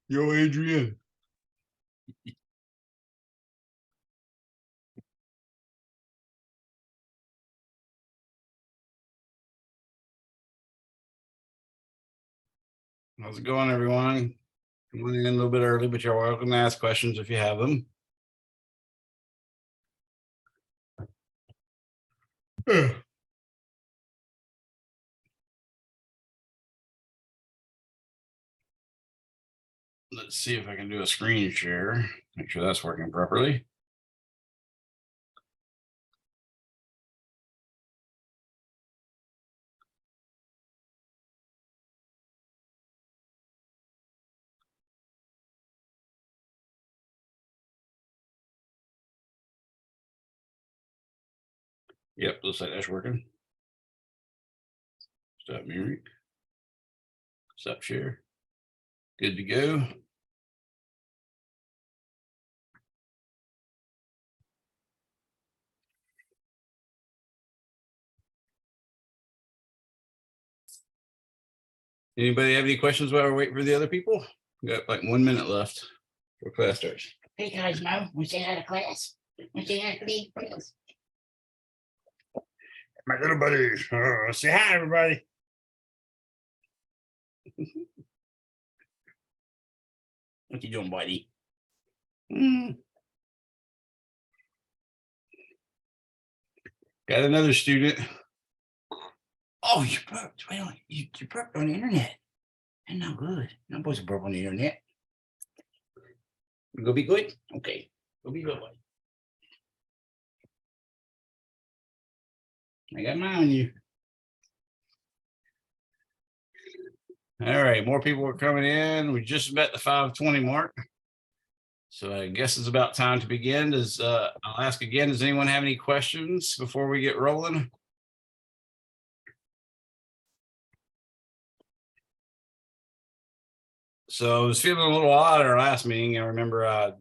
Yo, Adrian. How's it going, everyone? I'm running in a little bit early, but you're welcome to ask questions if you have them. Let's see if I can do a screen share. Make sure that's working properly. Yep, looks like that's working. Stop mirroring. Stop share. Good to go. Anybody have any questions while we're waiting for the other people? We got like 1 minute left for class starts. Hey guys, Mo, we say hi to class. We say hi to the class. My little buddies. Say hi, everybody. What you doing, buddy? Got another student. Oh, you burped. Well, you burped on the internet. That's not good. Not supposed to burp on the internet. You gonna be good? Okay. Go be good, buddy. I got mine on you. All right, more people are coming in. We just met the 5:20 mark. So I guess it's about time to begin. I'll ask again, does anyone have any questions before we get rolling? So I was feeling a little odd at our last meeting. I remember I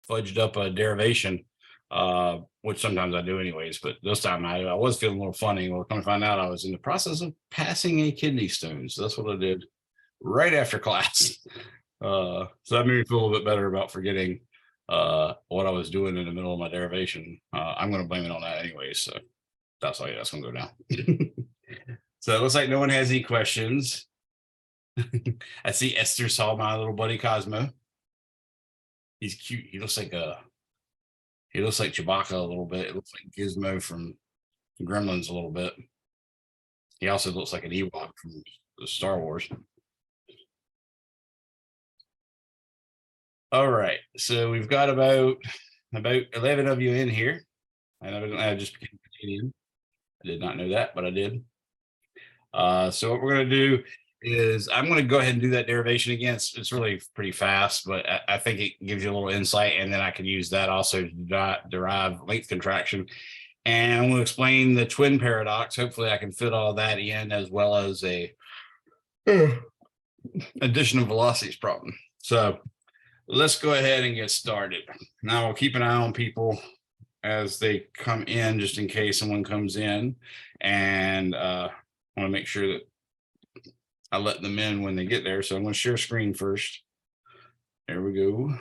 fudged up a derivation, which sometimes I do anyways, but this time I was feeling a little funny. Well, come to find out I was in the process of passing a kidney stone. So that's what I did right after class. So that made me feel a little bit better about forgetting what I was doing in the middle of my derivation. I'm going to blame it on that anyway. So that's going to go down. So it looks like no one has any questions. I see Esther saw my little buddy Cosmo. He's cute. He looks like Chewbacca a little bit. It looks like Gizmo from Gremlins a little bit. He also looks like an Ewok from Star Wars. All right, so we've got about 11 of you in here. I just became Canadian. I did not know that, but I did. So what we're going to do is I'm going to go ahead and do that derivation again. It's really pretty fast, but I think it gives you a little insight, and then I can use that also to derive length contraction. And I'm going to explain the twin paradox. Hopefully I can fit all that in, as well as a addition of velocities problem. So let's go ahead and get started. Now we'll keep an eye on people as they come in, just in case someone comes in, and I want to make sure that I let them in when they get there. So I'm going to share screen first. There we go.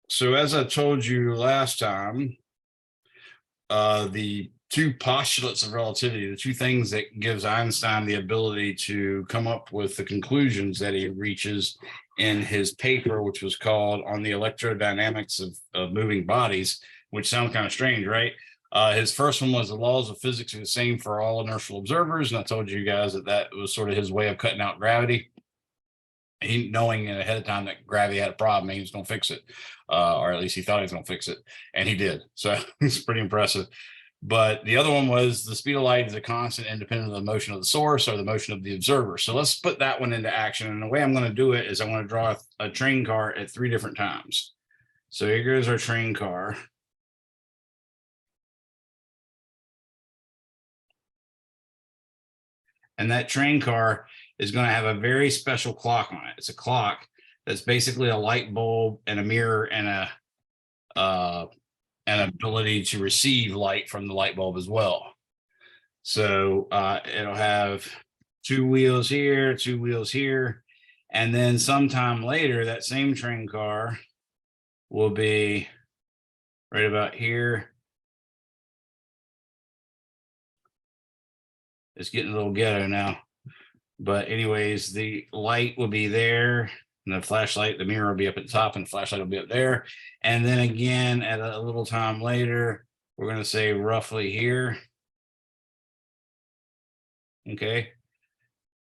So as I told you last time, the two postulates of relativity, the two things that gives Einstein the ability to come up with the conclusions that he reaches in his paper, which was called On the Electrodynamics of Moving Bodies, which sounds kind of strange, right? His first one was the laws of physics are the same for all inertial observers. And I told you guys that was sort of his way of cutting out gravity. He knowing ahead of time that gravity had a problem, he was going to fix it, or at least he thought he was going to fix it, and he did. So it's pretty impressive. But the other one was the speed of light is a constant independent of the motion of the source or the motion of the observer. So let's put that one into action. And the way I'm going to do it is I'm going to draw a train car at 3 different times. So here goes our train car. And that train car is going to have a very special clock on it. It's a clock that's basically a light bulb and a mirror and an ability to receive light from the light bulb as well. So it'll have 2 wheels here, 2 wheels here. And then sometime later, that same train car will be right about here. It's getting a little ghetto now. But anyways, the light will be there. And the flashlight, the mirror will be up at the top, and the flashlight will be up there. And then again, at a little time later, we're going to say roughly here. Okay.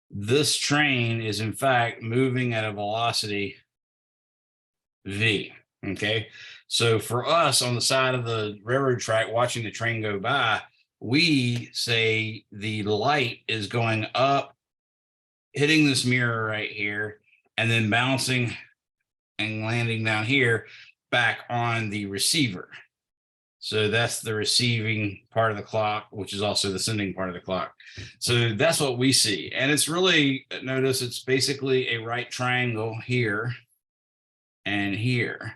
This train is in fact moving at a velocity v. Okay. So for us on the side of the railroad track watching the train go by, we say the light is going up, hitting this mirror right here, and then bouncing and landing down here back on the receiver. So that's the receiving part of the clock, which is also the sending part of the clock. So that's what we see. And it's really, notice it's basically a right triangle here and here.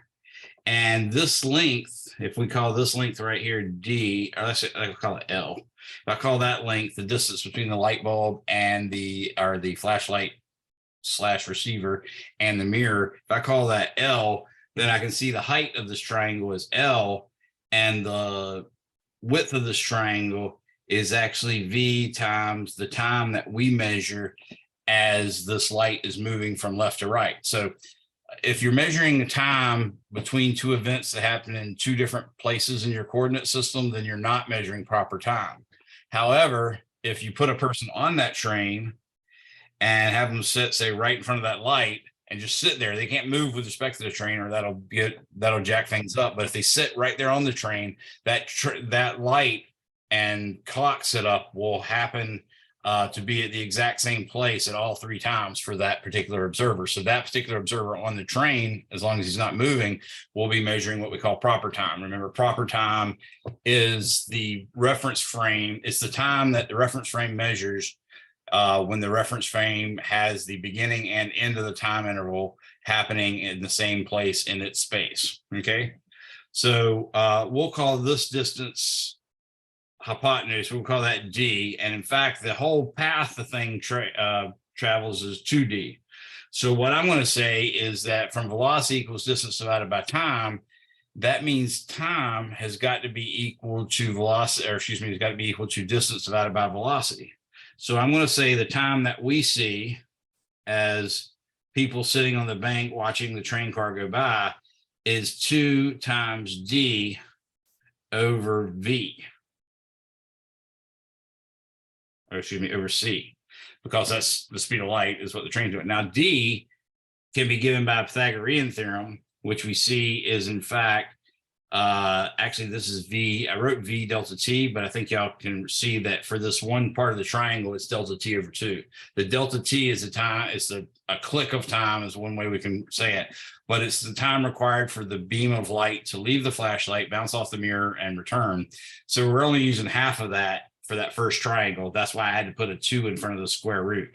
And this length, if we call this length right here D, or let's say I call it L. If I call that length the distance between the light bulb and the flashlight / receiver and the mirror, if I call that L, then I can see the height of this triangle is L, and the width of this triangle is actually V times the time that we measure as this light is moving from left to right. So if you're measuring the time between two events that happen in two different places in your coordinate system, then you're not measuring proper time. However, if you put a person on that train and have them sit, say, right in front of that light and just sit there, they can't move with respect to the train, or that'll jack things up. But if they sit right there on the train, that light and clock setup will happen to be at the exact same place at all 3 times for that particular observer. So that particular observer on the train, as long as he's not moving, will be measuring what we call proper time. Remember, proper time is the reference frame. It's the time that the reference frame measures when the reference frame has the beginning and end of the time interval happening in the same place in its space. Okay, so we'll call this distance hypotenuse. We'll call that D. And in fact, the whole path the thing travels is 2D. So what I'm going to say is that from velocity equals distance divided by time, that means time has got to be equal to velocity, or excuse me, it's got to be equal to distance divided by velocity. So I'm going to say the time that we see as people sitting on the bank watching the train car go by is 2 times D over V. Or excuse me, over C, because that's the speed of light is what the train's doing. Now, D can be given by Pythagorean theorem, which we see is in fact, actually this is V. I wrote V delta T, but I think y'all can see that for this one part of the triangle, it's delta T over 2. The delta T is the time, it's a click of time is one way we can say it, but it's the time required for the beam of light to leave the flashlight, bounce off the mirror, and return. So we're only using half of that for that first triangle. That's why I had to put a 2 in front of the square root.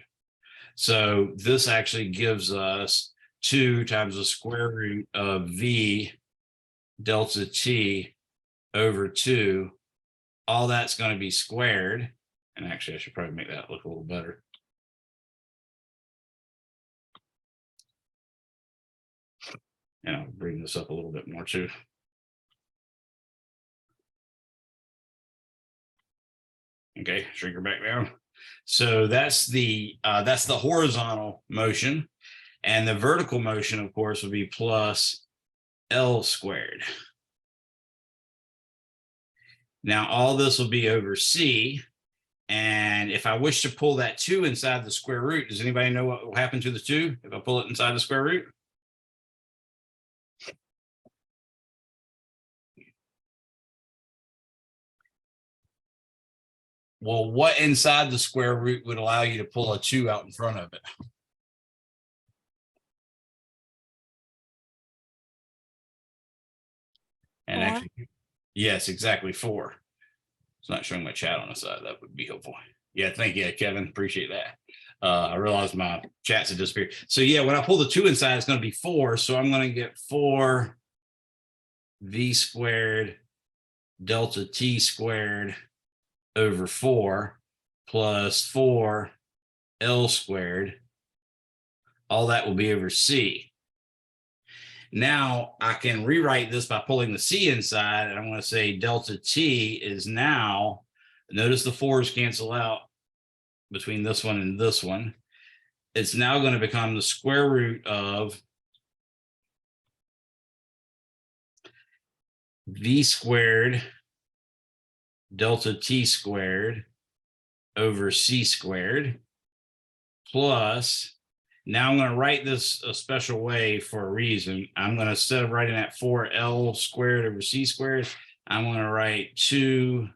So this actually gives us 2 times the square root of V delta T over 2. All that's going to be squared. And actually, I should probably make that look a little better. And I'll bring this up a little bit more too. Okay, shrink her back down. So that's the horizontal motion, and the vertical motion, of course, would be plus L squared. Now all this will be over C, and if I wish to pull that 2 inside the square root, does anybody know what will happen to the 2 if I pull it inside the square root? Well, what inside the square root would allow you to pull a 2 out in front of it? And 4. actually, yes, exactly 4. It's not showing my chat on the side. That would be helpful. Yeah, thank you, Kevin. Appreciate that. I realized my chats had disappeared. So yeah, when I pull the 2 inside, it's going to be 4. So I'm going to get 4 V squared delta T squared over 4 plus 4L squared. All that will be over C. Now I can rewrite this by pulling the C inside, and I'm going to say delta T is now, notice the 4's cancel out between this one and this one. It's now going to become the square root of V squared delta T squared over C squared plus, now I'm going to write this a special way for a reason. I'm going to, instead of writing that 4L squared over C squared, I'm going to write 2L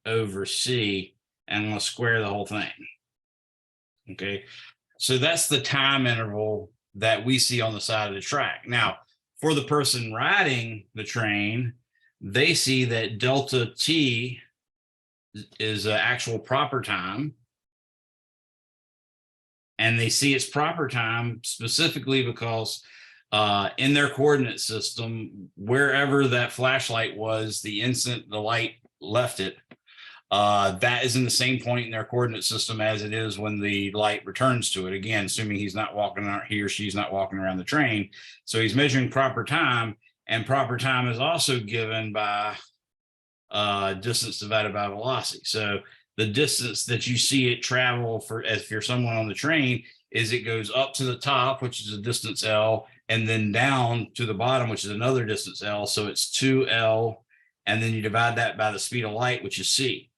over C, and I'm going to square the whole thing. Okay, so that's the time interval that we see on the side of the track. Now, for the person riding the train, they see that delta T is an actual proper time. And they see its proper time specifically because in their coordinate system, wherever that flashlight was, the instant the light left it, that is in the same point in their coordinate system as it is when the light returns to it. Again, assuming he's not walking around, he or she's not walking around the train. So he's measuring proper time, and proper time is also given by distance divided by velocity. So the distance that you see it travel for, if you're someone on the train, is it goes up to the top, which is a distance L, and then down to the bottom, which is another distance L. So it's 2L, and then you divide that by the speed of light, which is C.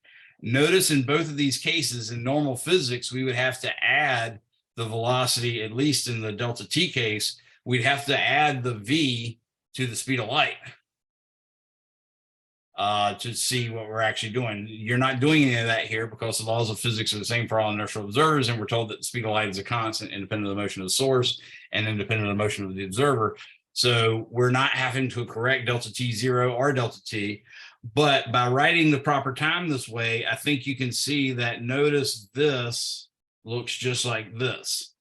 Notice in both of these cases, in normal physics, we would have to add the velocity, at least in the delta T case, we'd have to add the V to the speed of light to see what we're actually doing. You're not doing any of that here because the laws of physics are the same for all inertial observers, and we're told that the speed of light is a constant independent of the motion of the source and independent of the motion of the observer. So we're not having to correct delta T0 or delta T, but by writing the proper time this way, I think you can see that, notice this looks just like this.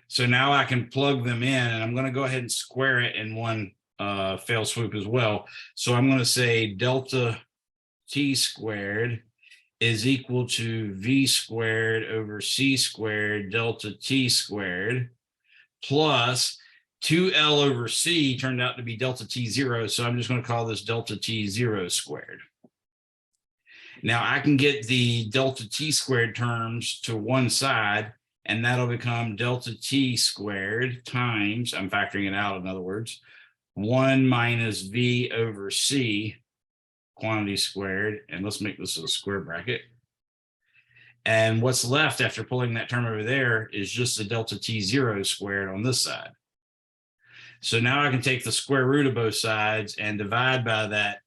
So now I can plug them in, and I'm going to go ahead and square it in one fail swoop as well. So I'm going to say delta T squared is equal to V squared over C squared delta T squared plus 2L over C turned out to be delta T0. So I'm just going to call this delta T0 squared. Now I can get the delta T squared terms to one side, and that'll become delta T squared times, I'm factoring it out in other words, 1 minus V over C quantity squared. And let's make this a square bracket. And what's left after pulling that term over there is just the delta T0 squared on this side. So now I can take the square root of both sides and divide by that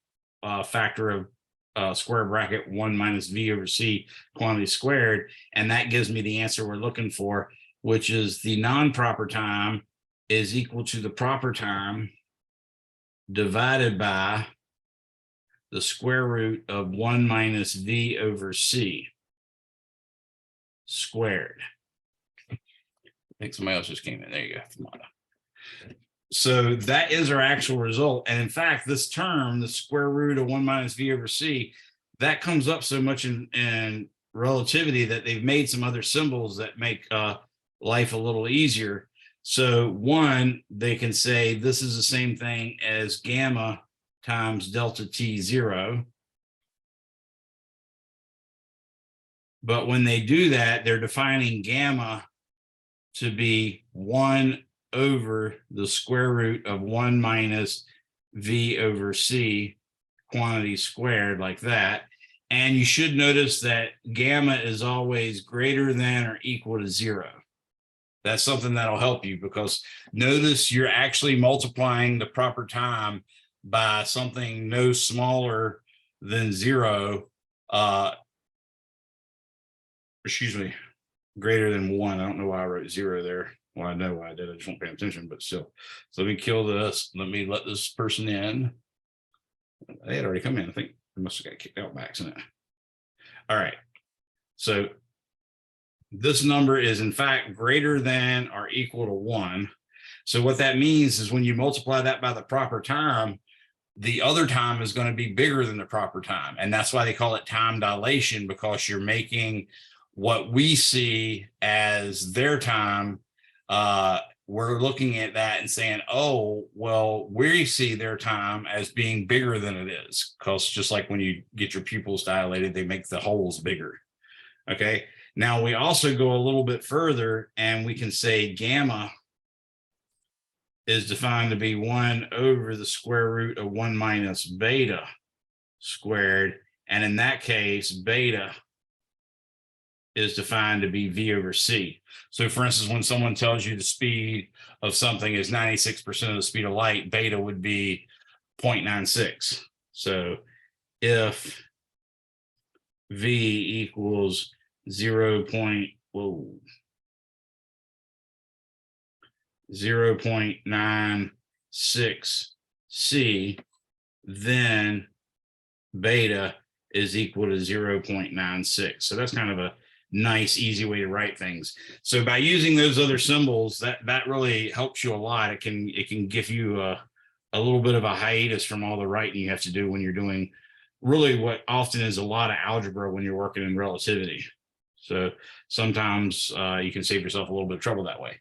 factor of square bracket 1 minus V over C quantity squared. And that gives me the answer we're looking for, which is the non-proper time is equal to the proper time divided by the square root of 1 minus V over C squared. I think somebody else just came in. There you go. So that is our actual result. And in fact, this term, the square root of 1 minus V over C, that comes up so much in relativity that they've made some other symbols that make life a little easier. So one, they can say this is the same thing as gamma times delta T0. But when they do that, they're defining gamma to be 1 over the square root of 1 minus V over C quantity squared, like that. And you should notice that gamma is always greater than or equal to 0. That's something that'll help you, because notice you're actually multiplying the proper time by something no smaller than 0. Greater than 1. I don't know why I wrote 0 there. Well, I know why I did. I just won't pay attention, but still. So let me kill this. Let me let this person in. They had already come in. I think they must have got kicked out by accident. All right. So this number is in fact greater than or equal to 1. So what that means is when you multiply that by the proper time, the other time is going to be bigger than the proper time. And that's why they call it time dilation, because you're making what we see as their time. We're looking at that and saying, oh, well, we see their time as being bigger than it is. Because just like when you get your pupils dilated, they make the holes bigger. Okay. Now we also go a little bit further and we can say gamma is defined to be 1 over the square root of 1 minus beta squared. And in that case, beta is defined to be V over C. So for instance, when someone tells you the speed of something is 96% of the speed of light, beta would be 0.96. So if V equals 0.96 C, then beta is equal to 0.96. So that's kind of a nice, easy way to write things. So by using those other symbols, that really helps you a lot. It can give you a little bit of a hiatus from all the writing you have to do when you're doing really what often is a lot of algebra when you're working in relativity. So sometimes you can save yourself a little bit of trouble that way.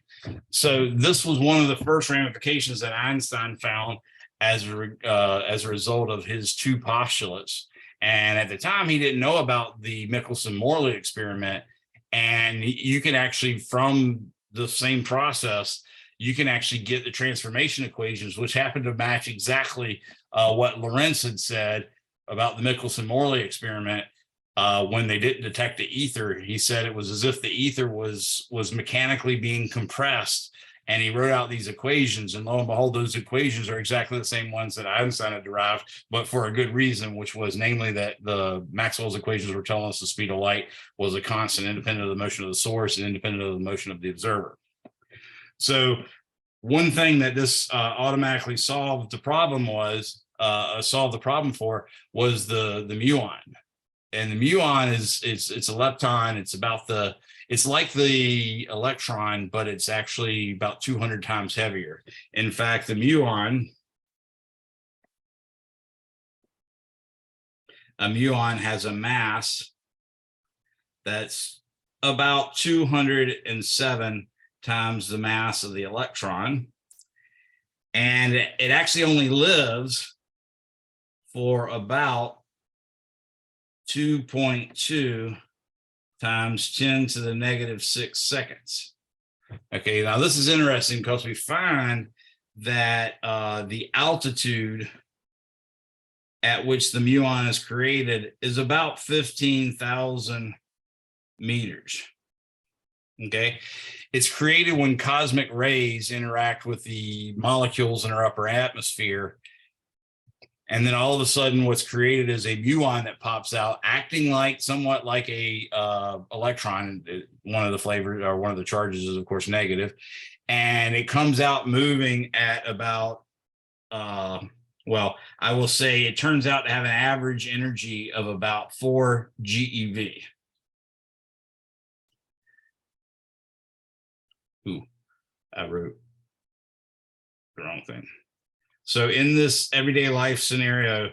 So this was one of the first ramifications that Einstein found as a result of his two postulates. And at the time, he didn't know about the Michelson-Morley experiment. And you can actually, from the same process, you can actually get the transformation equations, which happen to match exactly what Lorentz had said about the Michelson-Morley experiment. When they didn't detect the ether, he said it was as if the ether was mechanically being compressed, and he wrote out these equations, and lo and behold, those equations are exactly the same ones that Einstein had derived, but for a good reason, which was namely that the Maxwell's equations were telling us the speed of light was a constant independent of the motion of the source and independent of the motion of the observer. So one thing that this automatically solved the problem for was the muon. And the muon it's a lepton. It's like the electron, but it's actually about 200 times heavier. In fact, the muon has a mass that's about 207 times the mass of the electron. And it actually only lives for about 2.2 times 10 to the negative 6 seconds. Okay, now this is interesting because we find that the altitude at which the muon is created is about 15,000 meters. Okay, it's created when cosmic rays interact with the molecules in our upper atmosphere. And then all of a sudden, what's created is a muon that pops out, acting like somewhat like a electron. One of the flavors or one of the charges is, of course, negative, and it comes out moving at about, well, I will say it turns out to have an average energy of about 4 GeV. Ooh, I wrote the wrong thing. So in this everyday life scenario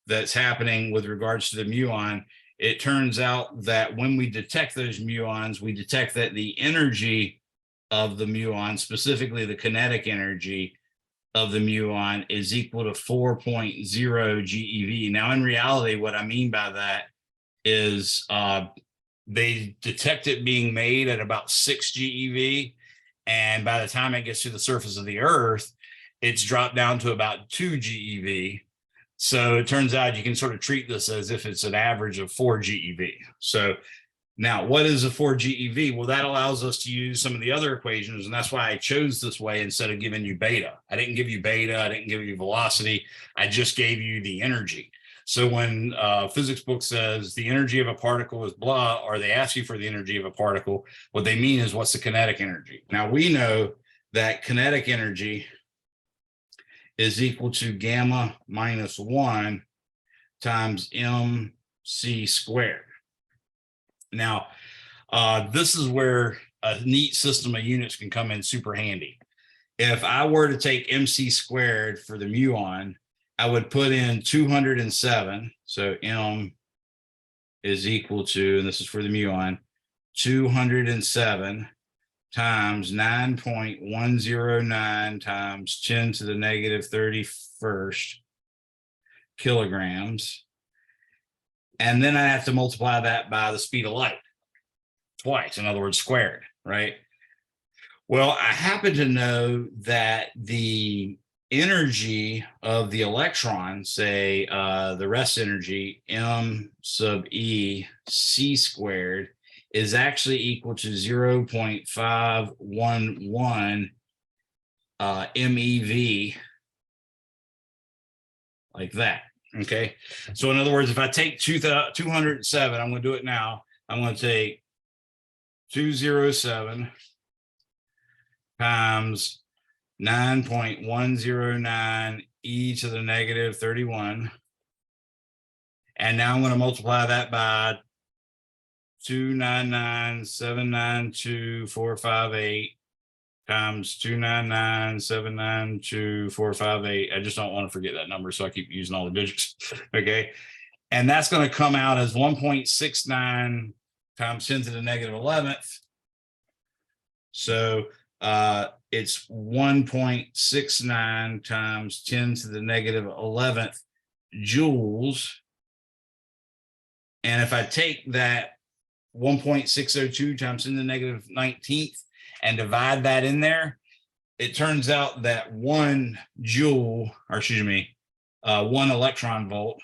that's happening with regards to the muon, it turns out that when we detect those muons, we detect that the energy of the muon, specifically the kinetic energy of the muon, is equal to 4.0 GeV. Now, in reality, what I mean by that is they detect it being made at about 6 GeV. And by the time it gets to the surface of the Earth, it's dropped down to about 2 GeV. So it turns out you can sort of treat this as if it's an average of 4 GeV. So now, what is a 4 GeV? Well, that allows us to use some of the other equations, and that's why I chose this way instead of giving you beta. I didn't give you beta, I didn't give you velocity, I just gave you the energy. So when physics book says the energy of a particle is blah, or they ask you for the energy of a particle, what they mean is what's the kinetic energy. Now, we know that kinetic energy is equal to gamma minus 1 times mc squared. Now, this is where a neat system of units can come in super handy. If I were to take mc squared for the muon, I would put in 207. So M is equal to, and this is for the muon, 207 times 9.109 times 10 to the negative 31st kilograms. And then I have to multiply that by the speed of light twice, in other words, squared, right? Well, I happen to know that the energy of the electron, say the rest energy, M sub E C squared, is actually equal to 0.511 MeV, like that. Okay. So in other words, if I take 207, I'm going to do it now. I'm going to take 207 times 9.109 e to the negative 31. And now I'm going to multiply that by 299,792,458 times 299,792,458. I just don't want to forget that number, so I keep using all the digits. Okay. And that's going to come out as 1.69 times 10 to the negative 11th. So it's 1.69 times 10 to the negative 11th joules. And if I take that 1.602 times 10 to the negative 19th and divide that in there, it turns out that 1 joule, or excuse me, 1 electron volt,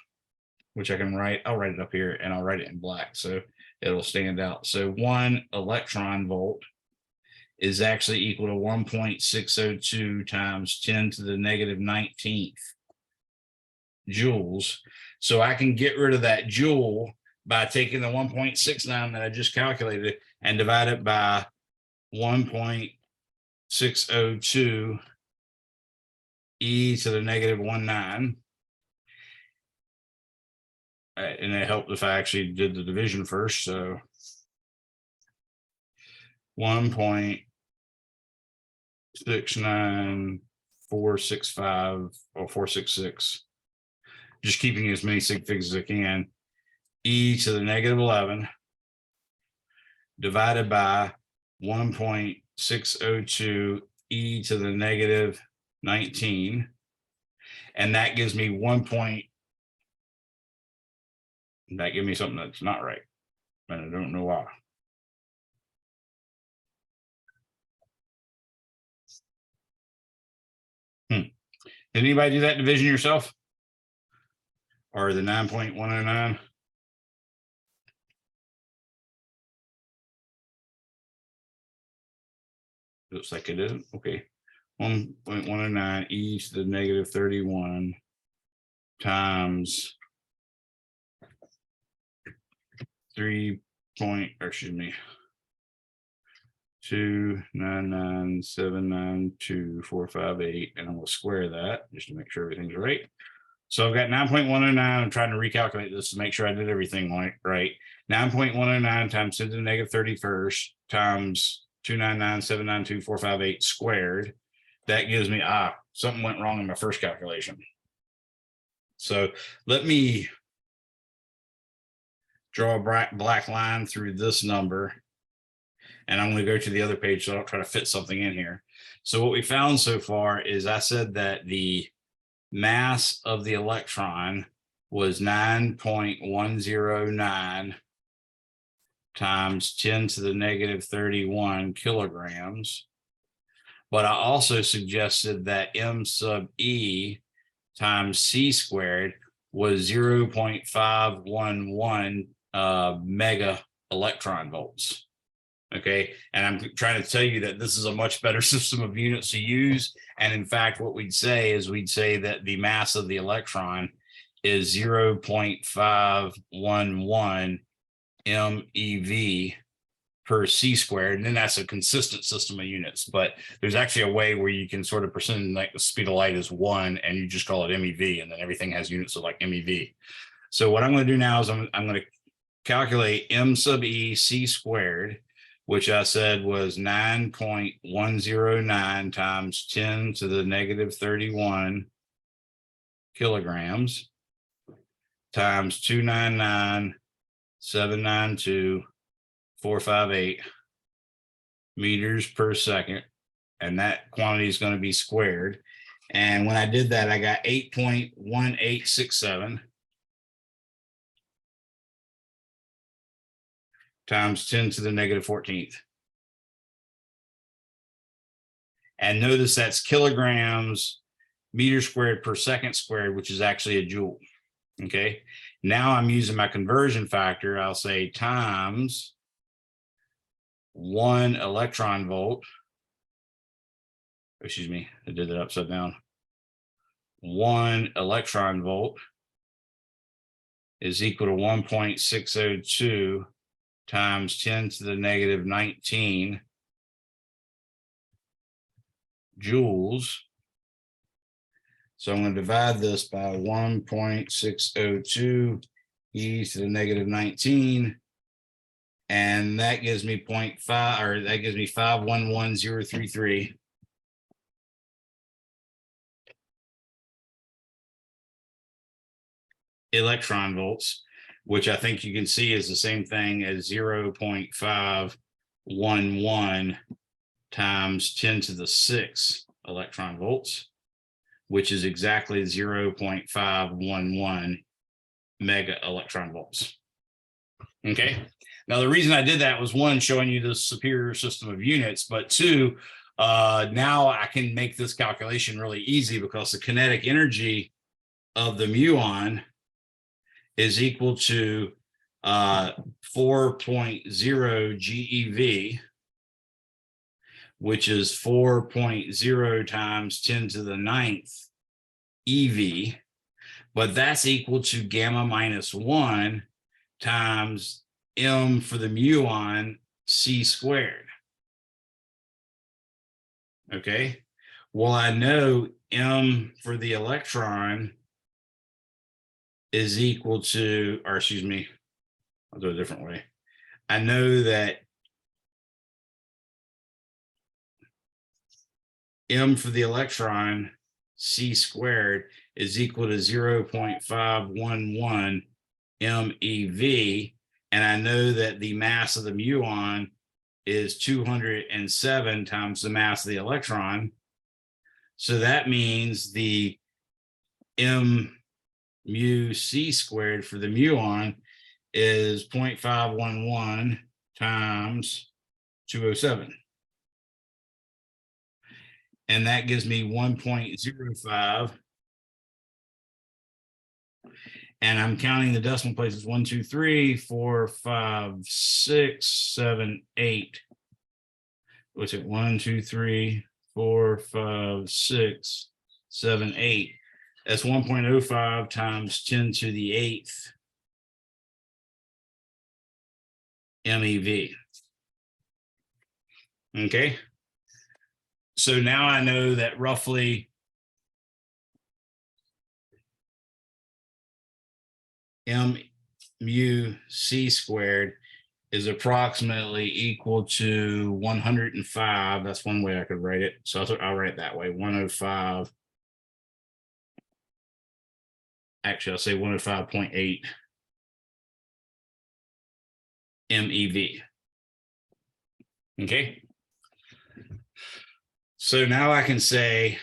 which I can write, I'll write it up here and I'll write it in black so it'll stand out. So 1 electron volt is actually equal to 1.602 times 10 to the negative 19th joules. So I can get rid of that joule by taking the 1.69 that I just calculated and divide it by 1.602 e to the negative 19. And it helped if I actually did the division first. So 1.69465 or 466. Just keeping as many sig figs as I can. E to the negative 11 divided by 1.602 e to the negative 19. And that gives me that gives me something that's not right. And I don't know why. Did anybody do that division yourself? Or the 9.109? Looks like it isn't. Okay. 1.109 e to the negative 31 times 299,792,458, and I'm going to square that just to make sure everything's right. So I've got 9.109. I'm trying to recalculate this to make sure I did everything right. 9.109 times 10 to the negative 31st times 299,792,458 squared. That gives me, something went wrong in my first calculation. So let me draw a black line through this number. And I'm going to go to the other page so I don't try to fit something in here. So what we found so far is I said that the mass of the electron was 9.109 times 10 to the negative 31 kilograms. But I also suggested that M sub E times C squared was 0.511 mega electron volts. Okay, and I'm trying to tell you that this is a much better system of units to use. And in fact, what we'd say is that the mass of the electron is 0.511 MeV per C squared. And then that's a consistent system of units. But there's actually a way where you can sort of pretend like the speed of light is 1 and you just call it MeV, and then everything has units of like MeV. So what I'm going to do now is I'm going to calculate M sub E C squared, which I said was 9.109 times 10 to the negative 31 kilograms times 299,792,458 meters per second. And that quantity is going to be squared. And when I did that, I got 8.1867 times 10 to the negative 14th. And notice that's kilograms meter squared per second squared, which is actually a joule. Okay. Now I'm using my conversion factor. I'll say times 1 electron volt. Excuse me, I did that upside down. 1 electron volt is equal to 1.602 times 10 to the negative 19 joules. So I'm going to divide this by 1.602 e to the negative 19. And that gives me 0.5, or that gives me 511033. Electron volts, which I think you can see is the same thing as 0.511 times 10 to the 6 electron volts, which is exactly 0.511 mega electron volts. Okay. Now, the reason I did that was, one, showing you the superior system of units, but two, now I can make this calculation really easy because the kinetic energy of the muon is equal to 4.0 GeV, which is 4.0 times 10 to the 9th EV, but that's equal to gamma minus 1 times m for the muon c squared. Okay, well, I know m for the electron is equal to, or excuse me, I'll do it a different way. I know that m for the electron c squared is equal to 0.511 MeV. And I know that the mass of the muon is 207 times the mass of the electron. So that means the m mu c squared for the muon is 0.511 times 207. And that gives me 1.05. And I'm counting the decimal places: 1, 2, 3, 4, 5, 6, 7, 8. What's it? 1, 2, 3, 4, 5, 6, 7, 8. That's 1.05 times 10 to the 8th MeV. Okay. So now I know that roughly m mu c squared is approximately equal to 105. That's one way I could write it. So I'll write it that way: 105. Actually, I'll say 105.8 MeV. Okay. So now I can say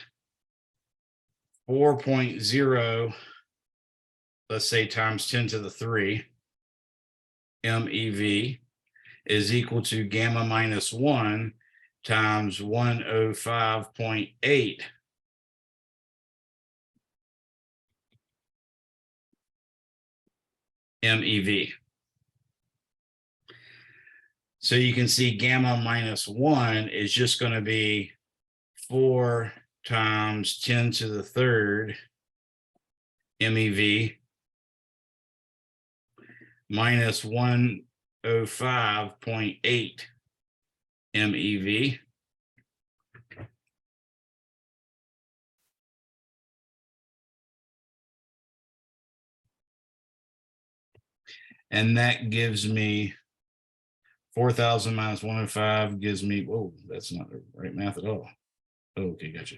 4.0, let's say, times 10 to the 3 MeV is equal to gamma minus 1 times 105.8 MeV. So you can see gamma minus 1 is just going to be 4 times 10 to the 3rd MeV minus 105.8 MeV. And that gives me 4,000 minus 105 gives me, whoa, that's not the right math at all. Okay, gotcha.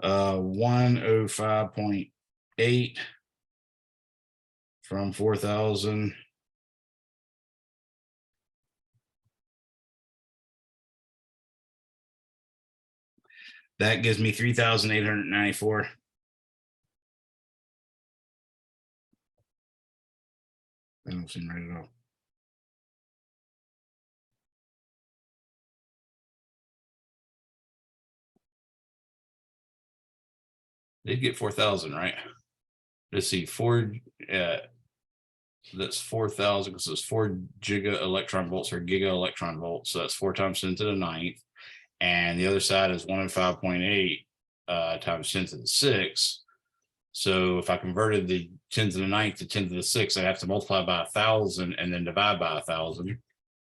105.8 8 from 4,000. That gives me 3,894. That don't seem right at all. Did get 4,000, right? Let's see, that's 4,000 because it's 4 giga electron volts or giga electron volts. So that's 4 times 10 to the 9th. And the other side is 105.8 times 10 to the 6. So if I converted the 10 to the 9th to 10 to the 6, I'd have to multiply by 1,000 and then divide by 1,000.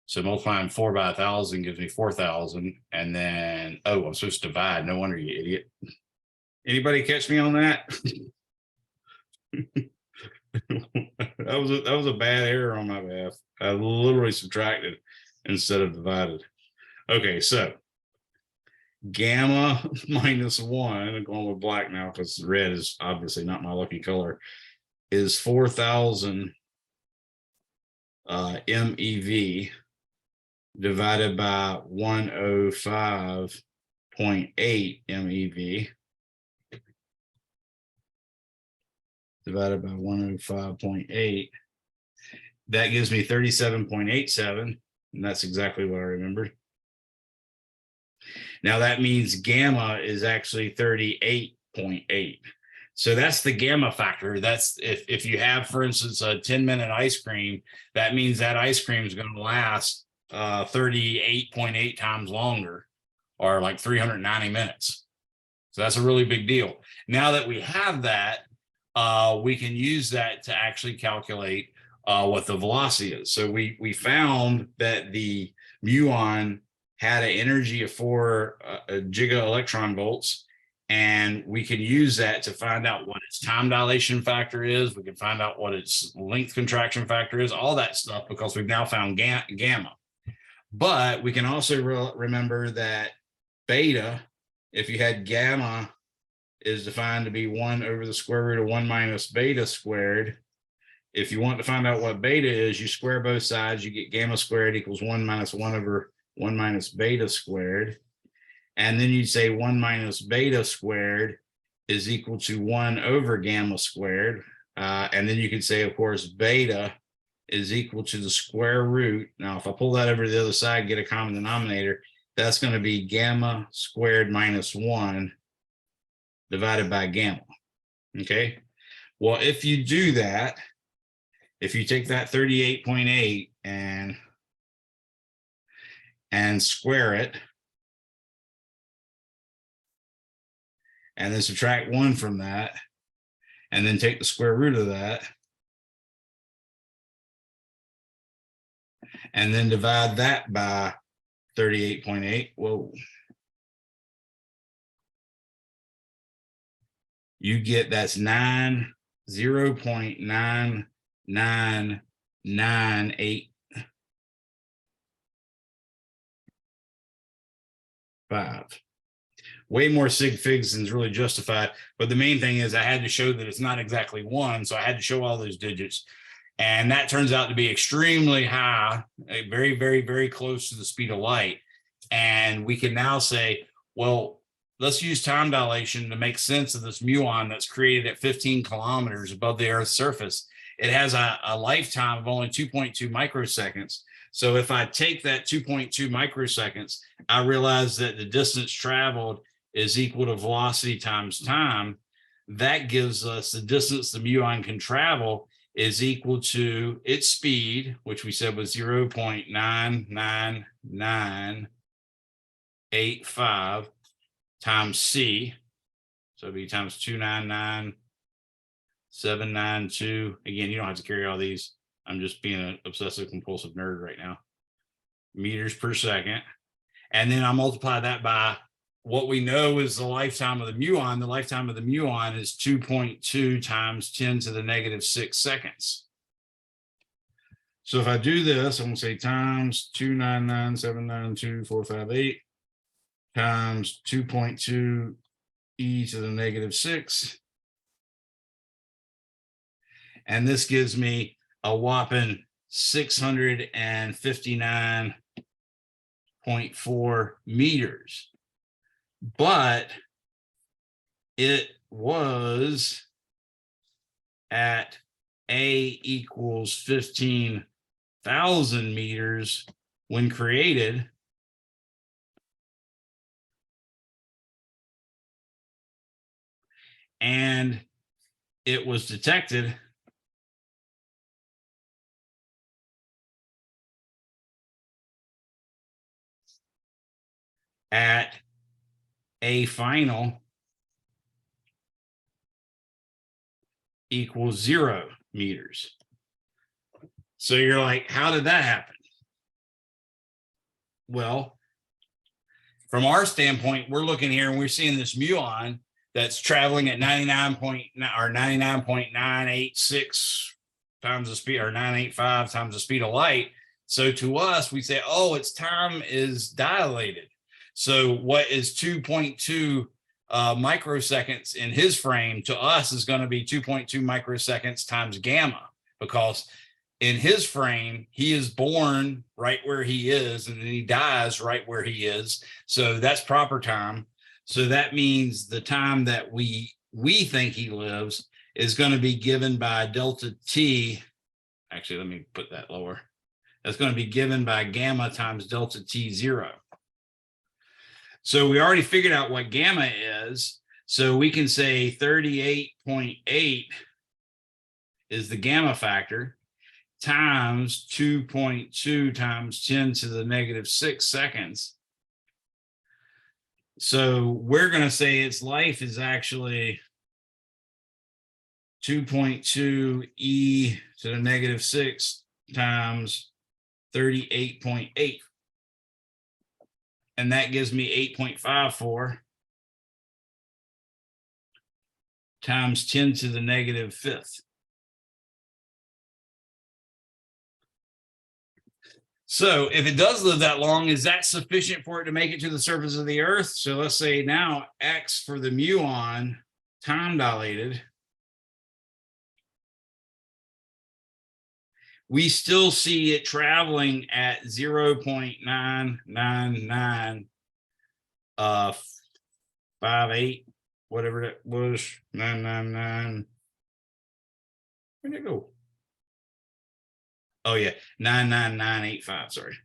So multiplying 4 by 1,000 gives me 4,000. And then, oh, I'm supposed to divide. No wonder, you idiot. Anybody catch me on that? that was a bad error on my behalf. I literally subtracted instead of divided. Okay, so gamma minus 1, I'm going with black now because red is obviously not my lucky color, is 4,000 MeV divided by 105.8 MeV divided by 105.8. That gives me 37.87, and that's exactly what I remembered. Now that means gamma is actually 38.8. So that's the gamma factor. That's if you have, for instance, a 10-minute ice cream, that means that ice cream is going to last 38.8 times longer, or like 390 minutes. So that's a really big deal. Now that we have that, we can use that to actually calculate what the velocity is. So we found that the muon had an energy of 4 giga electron volts, and we can use that to find out what its time dilation factor is. We can find out what its length contraction factor is, all that stuff, because we've now found gamma. But we can also remember that beta, if you had gamma, is defined to be 1 over the square root of 1 minus beta squared. If you want to find out what beta is, you square both sides, you get gamma squared equals 1 minus 1 over 1 minus beta squared. And then you'd say 1 minus beta squared is equal to 1 over gamma squared. And then you could say, of course, beta is equal to the square root. Now, if I pull that over to the other side, get a common denominator, that's going to be gamma squared minus 1 divided by gamma. Okay. Well, if you do that, if you take that 38.8 and square it, and then subtract 1 from that, and then take the square root of that, and then divide that by 38.8, whoa, you get that's 0.99998. Way more sig figs than is really justified. But the main thing is I had to show that it's not exactly 1. So I had to show all those digits. And that turns out to be extremely high, very, very, very close to the speed of light. And we can now say, well, let's use time dilation to make sense of this muon that's created at 15 kilometers above the Earth's surface. It has a lifetime of only 2.2 microseconds. So if I take that 2.2 microseconds, I realize that the distance traveled is equal to velocity times time. That gives us the distance the muon can travel is equal to its speed, which we said was 0.99985 times c. So it'd be times 299,792. Again, you don't have to carry all these. I'm just being an obsessive compulsive nerd right now. Meters per second. And then I multiply that by what we know is the lifetime of the muon. The lifetime of the muon is 2.2 times 10 to the negative 6 seconds. So if I do this, I'm going to say times 299,792,458 times 2.2 e to the negative 6 And this gives me a whopping 659.4 meters. But it was at A equals 15,000 meters when created. And it was detected at A final equals 0 meters. So you're like, how did that happen? Well, from our standpoint, we're looking here and we're seeing this muon that's traveling at 99.986 times the speed, or 985 times the speed of light. So to us, we say, oh, its time is dilated. So what is 2.2 microseconds in his frame to us is going to be 2.2 microseconds times gamma, because in his frame, he is born right where he is, and then he dies right where he is. So that's proper time. So that means the time that we think he lives is going to be given by delta t. Actually, let me put that lower. That's going to be given by gamma times delta t 0. So we already figured out what gamma is. So we can say 38.8 is the gamma factor times 2.2 times 10 to the negative 6 seconds. So we're going to say its life is actually 2.2 e to the negative 6 times 38.8. And that gives me 8.54 times 10 to the negative 5th. So if it does live that long, is that sufficient for it to make it to the surface of the Earth? So let's say now X for the muon, time dilated. We still see it traveling at 0.99958, whatever that was, 999. Where'd it go? Oh yeah, 99985, sorry.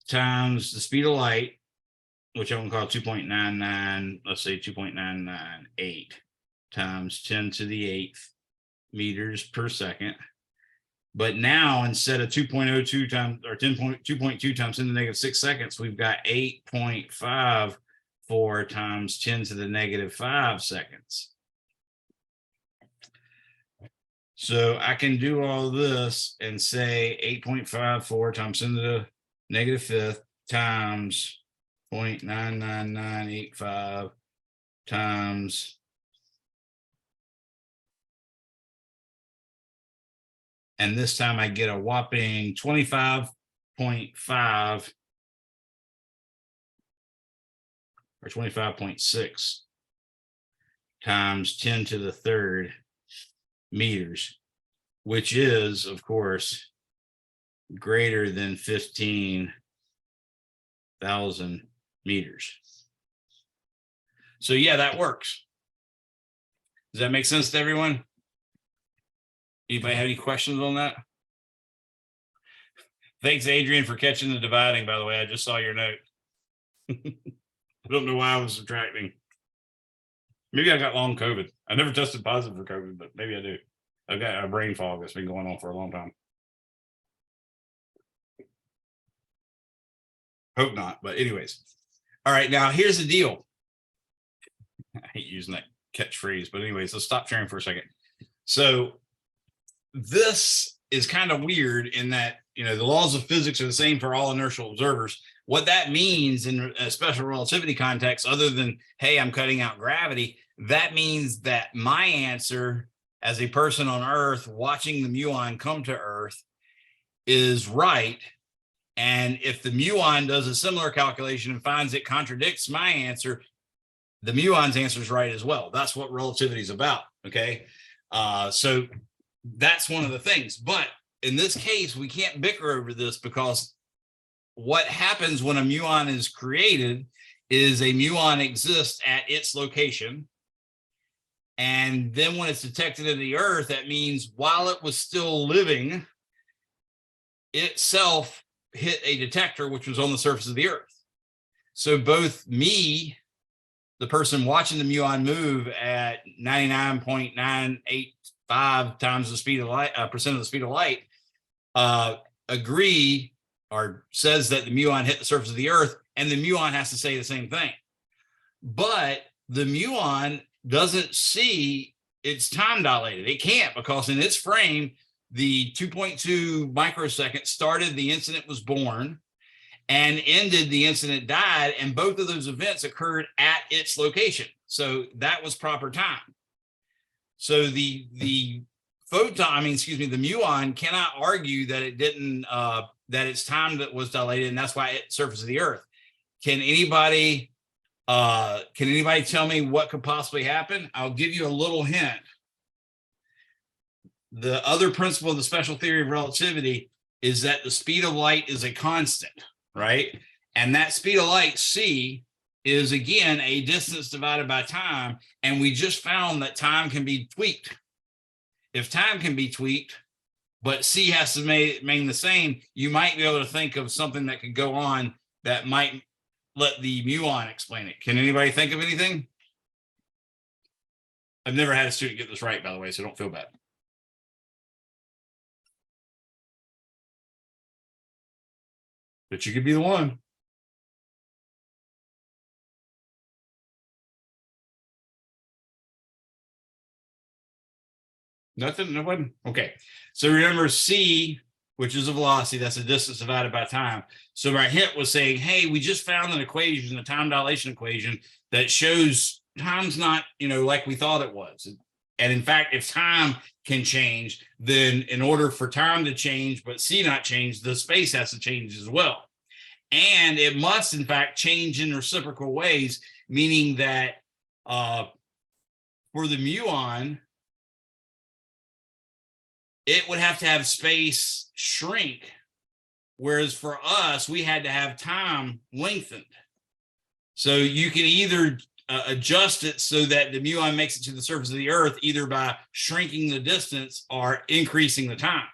Times the speed of light, which I'm gonna call 2.99, let's say 2.998 times 10 to the 8th meters per second. But now instead of 2.02 times, or 2.2 times 10 to the negative 6 seconds, we've got 8.54 times 10 to the negative 5 seconds. So I can do all this and say 8.54 times 10 to the negative 5th times 0.99985 times, and this time I get a whopping 25.5 or 25.6 times 10 to the 3rd meters, which is, of course, greater than 15,000 meters. So yeah, that works. Does that make sense to everyone? Anybody have any questions on that? Thanks, Adrian, for catching the dividing, by the way. I just saw your note. I don't know why I was subtracting. Maybe I got long COVID. I never tested positive for COVID, but maybe I do. I've got a brain fog that's been going on for a long time. Hope not, but anyways. All right, now here's the deal. I hate using that catchphrase, but anyways, let's stop sharing for a second. So this is kind of weird in that, you know, the laws of physics are the same for all inertial observers. What that means in a special relativity context, other than, hey, I'm cutting out gravity, that means that my answer as a person on Earth watching the muon come to Earth is right. And if the muon does a similar calculation and finds it contradicts my answer, the muon's answer is right as well. That's what relativity is about. Okay. So that's one of the things. But in this case, we can't bicker over this, because what happens when a muon is created is a muon exists at its location. And then when it's detected in the earth, that means while it was still living, itself hit a detector, which was on the surface of the earth. So both me, the person watching the muon move at 99.985 times the speed of light, percent of the speed of light, agree or says that the muon hit the surface of the earth, and the muon has to say the same thing. But the muon doesn't see it's time dilated. It can't, because in its frame, the 2.2 microseconds started the incident was born and ended the incident died, and both of those events occurred at its location. So that was proper time. So the muon cannot argue that it didn't, that it's time that was dilated, and that's why it surface of the earth. Can anybody tell me what could possibly happen? I'll give you a little hint. The other principle of the special theory of relativity is that the speed of light is a constant, right? And that speed of light, c, is again a distance divided by time. And we just found that time can be tweaked. If time can be tweaked, but c has to remain the same, you might be able to think of something that could go on that might let the muon explain it. Can anybody think of anything? I've never had a student get this right, by the way, so don't feel bad. But you could be the one. Nothing, nobody. Okay. So remember c, which is a velocity, that's a distance divided by time. So my hint was saying, hey, we just found an equation, a time dilation equation, that shows time's not, like we thought it was. And in fact, if time can change, then in order for time to change, but c not change, the space has to change as well. And it must, in fact, change in reciprocal ways, meaning that for the muon, it would have to have space shrink, whereas for us, we had to have time lengthened. So you can either adjust it so that the muon makes it to the surface of the earth, either by shrinking the distance or increasing the time.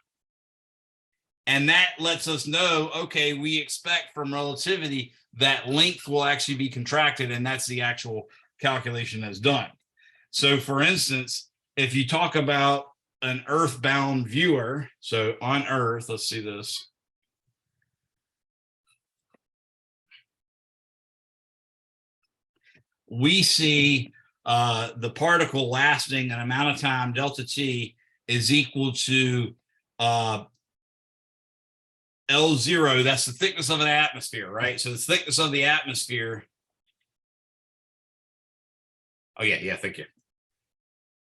And that lets us know, okay, we expect from relativity that length will actually be contracted, and that's the actual calculation that's done. So for instance, if you talk about an earthbound viewer, so on Earth, let's see this. We see the particle lasting an amount of time, delta t, is equal to L0, that's the thickness of an atmosphere, right? So the thickness of the atmosphere. Oh, yeah, thank you.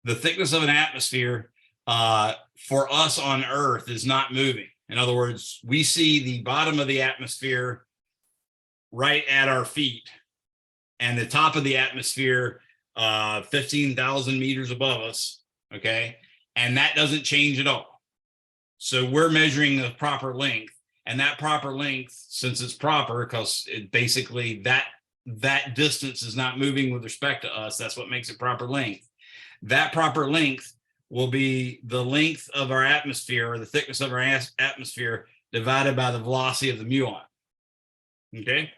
The thickness of an atmosphere for us on Earth is not moving. In other words, we see the bottom of the atmosphere right at our feet, and the top of the atmosphere 15,000 meters above us, okay? And that doesn't change at all. So we're measuring the proper length. And that proper length, since it's proper, because it basically that distance is not moving with respect to us, that's what makes it proper length. That proper length will be the length of our atmosphere, or the thickness of our atmosphere, divided by the velocity of the muon. Okay?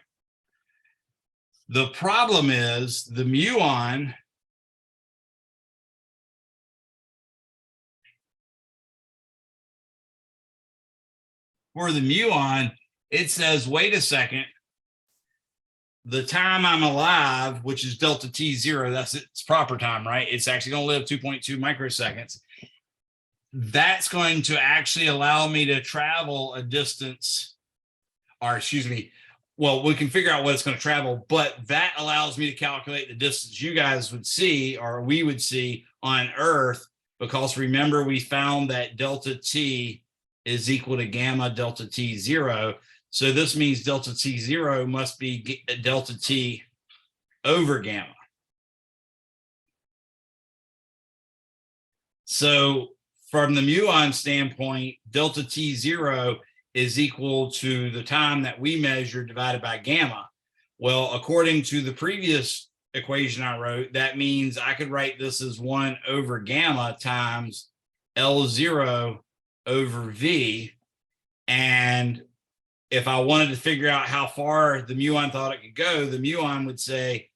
The problem is the muon for the muon, it says, wait a second, the time I'm alive, which is delta t0, that's its proper time, right? It's actually going to live 2.2 microseconds. That's going to actually allow me to travel a distance, or excuse me, well, we can figure out what it's going to travel, but that allows me to calculate the distance you guys would see, or we would see on Earth, because remember, we found that delta t is equal to gamma delta t0. So this means delta t0 must be delta t over gamma. So from the muon standpoint, delta T0 is equal to the time that we measure divided by gamma. Well, according to the previous equation I wrote, that means I could write this as 1 over gamma times L0 over V. And if I wanted to figure out how far the muon thought it could go, the muon would say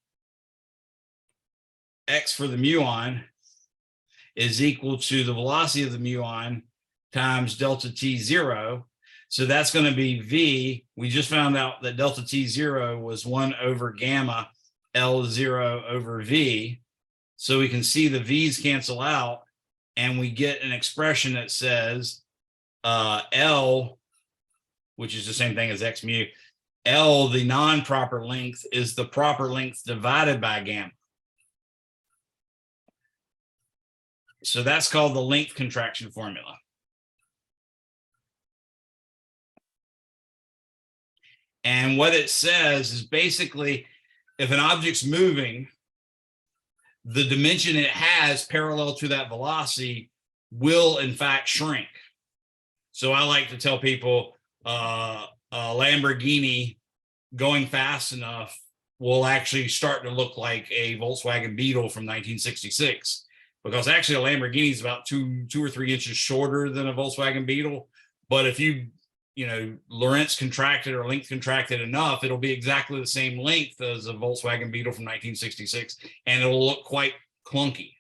X for the muon is equal to the velocity of the muon times delta T0. So that's going to be V. We just found out that delta T0 was 1 over gamma L0 over V. So we can see the V's cancel out and we get an expression that says L, which is the same thing as X mu. L, the non-proper length, is the proper length divided by gamma. So that's called the length contraction formula. And what it says is basically, if an object's moving, the dimension it has parallel to that velocity will in fact shrink. So I like to tell people a Lamborghini going fast enough will actually start to look like a Volkswagen Beetle from 1966. Because actually a Lamborghini is about two or 3 inches shorter than a Volkswagen Beetle. But if you Lorentz contracted or length contracted enough, it'll be exactly the same length as a Volkswagen Beetle from 1966, and it'll look quite clunky.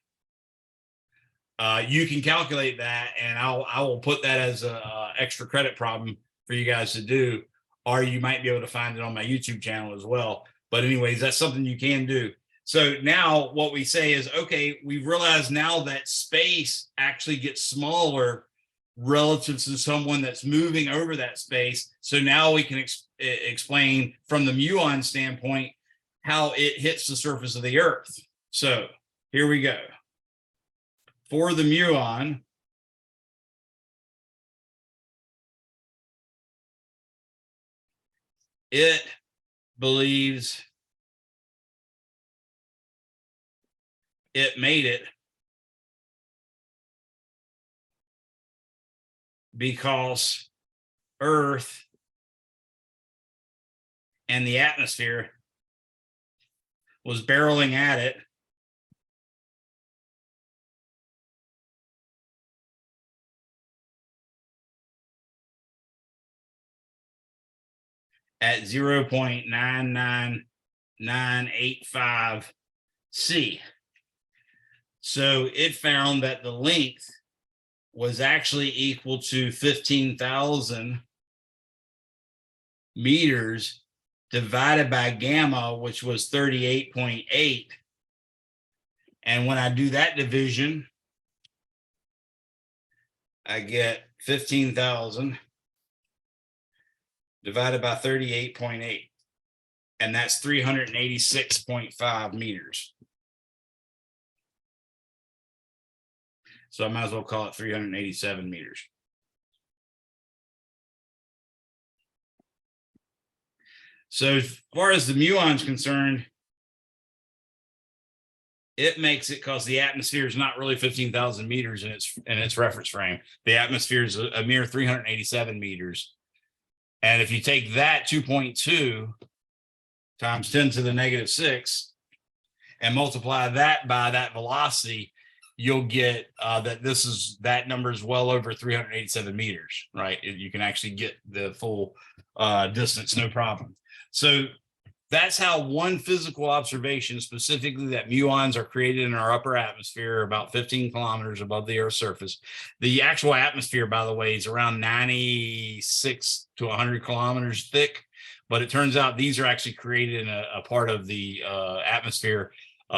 You can calculate that, and I will put that as a extra credit problem for you guys to do, or you might be able to find it on my YouTube channel as well. But anyways, that's something you can do. So now what we say is, okay, we've realized now that space actually gets smaller relative to someone that's moving over that space. So now we can explain from the muon standpoint how it hits the surface of the Earth. So here we go. For the muon, it believes it made it because Earth and the atmosphere was barreling at it at 0.99985 C. So it found that the length was actually equal to 15,000 meters divided by gamma, which was 38.8. And when I do that division, I get 15,000 divided by 38.8. And that's 386.5 meters. So I might as well call it 387 meters. So as far as the muon is concerned, it makes it because the atmosphere is not really 15,000 meters in its reference frame. The atmosphere is a mere 387 meters. And if you take that 2.2 times 10 to the negative 6 and multiply that by that velocity, you'll get that number is well over 387 meters, right? You can actually get the full distance, no problem. So that's how one physical observation, specifically that muons are created in our upper atmosphere, about 15 kilometers above the Earth's surface. The actual atmosphere, by the way, is around 96 to 100 kilometers thick, but it turns out these are actually created in a part of the atmosphere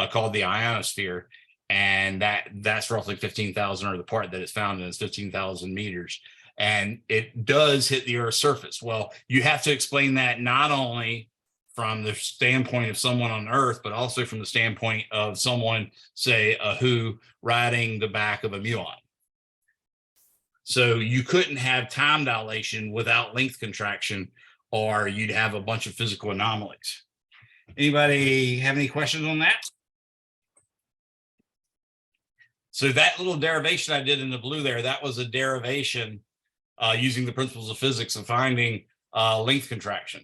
called the ionosphere. And that's roughly 15,000, or the part that it's found in is 15,000 meters. And it does hit the Earth's surface. Well, you have to explain that not only from the standpoint of someone on Earth, but also from the standpoint of someone, say, a WHO riding the back of a muon. So you couldn't have time dilation without length contraction, or you'd have a bunch of physical anomalies. Anybody have any questions on that? So that little derivation I did in the blue there, that was a derivation using the principles of physics of finding length contraction.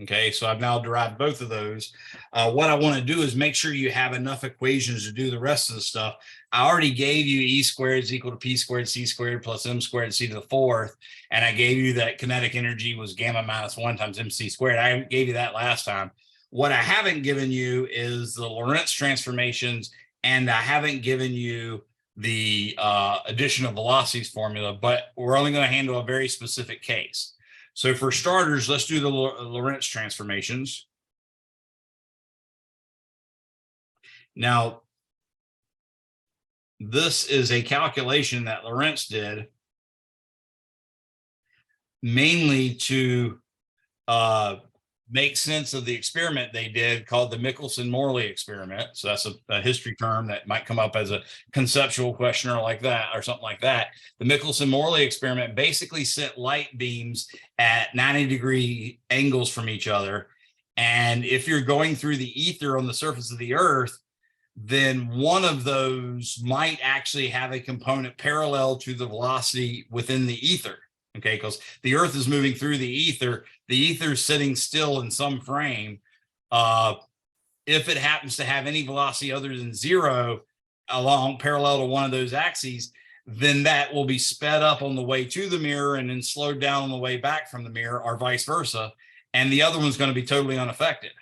Okay, so I've now derived both of those. What I want to do is make sure you have enough equations to do the rest of the stuff. I already gave you E squared is equal to P squared C squared plus M squared C to the fourth. And I gave you that kinetic energy was gamma minus 1 times MC squared. I gave you that last time. What I haven't given you is the Lorentz transformations, and I haven't given you the addition of velocities formula, but we're only going to handle a very specific case. So for starters, let's do the Lorentz transformations. Now, this is a calculation that Lorentz did mainly to make sense of the experiment they did called the Michelson-Morley experiment. So that's a history term that might come up as a conceptual question or like that, or something like that. The Michelson-Morley experiment basically sent light beams at 90-degree angles from each other. And if you're going through the ether on the surface of the Earth, then one of those might actually have a component parallel to the velocity within the ether. Okay, because the Earth is moving through the ether is sitting still in some frame. If it happens to have any velocity other than 0 along parallel to one of those axes, then that will be sped up on the way to the mirror and then slowed down on the way back from the mirror, or vice versa. And the other one's going to be totally unaffected.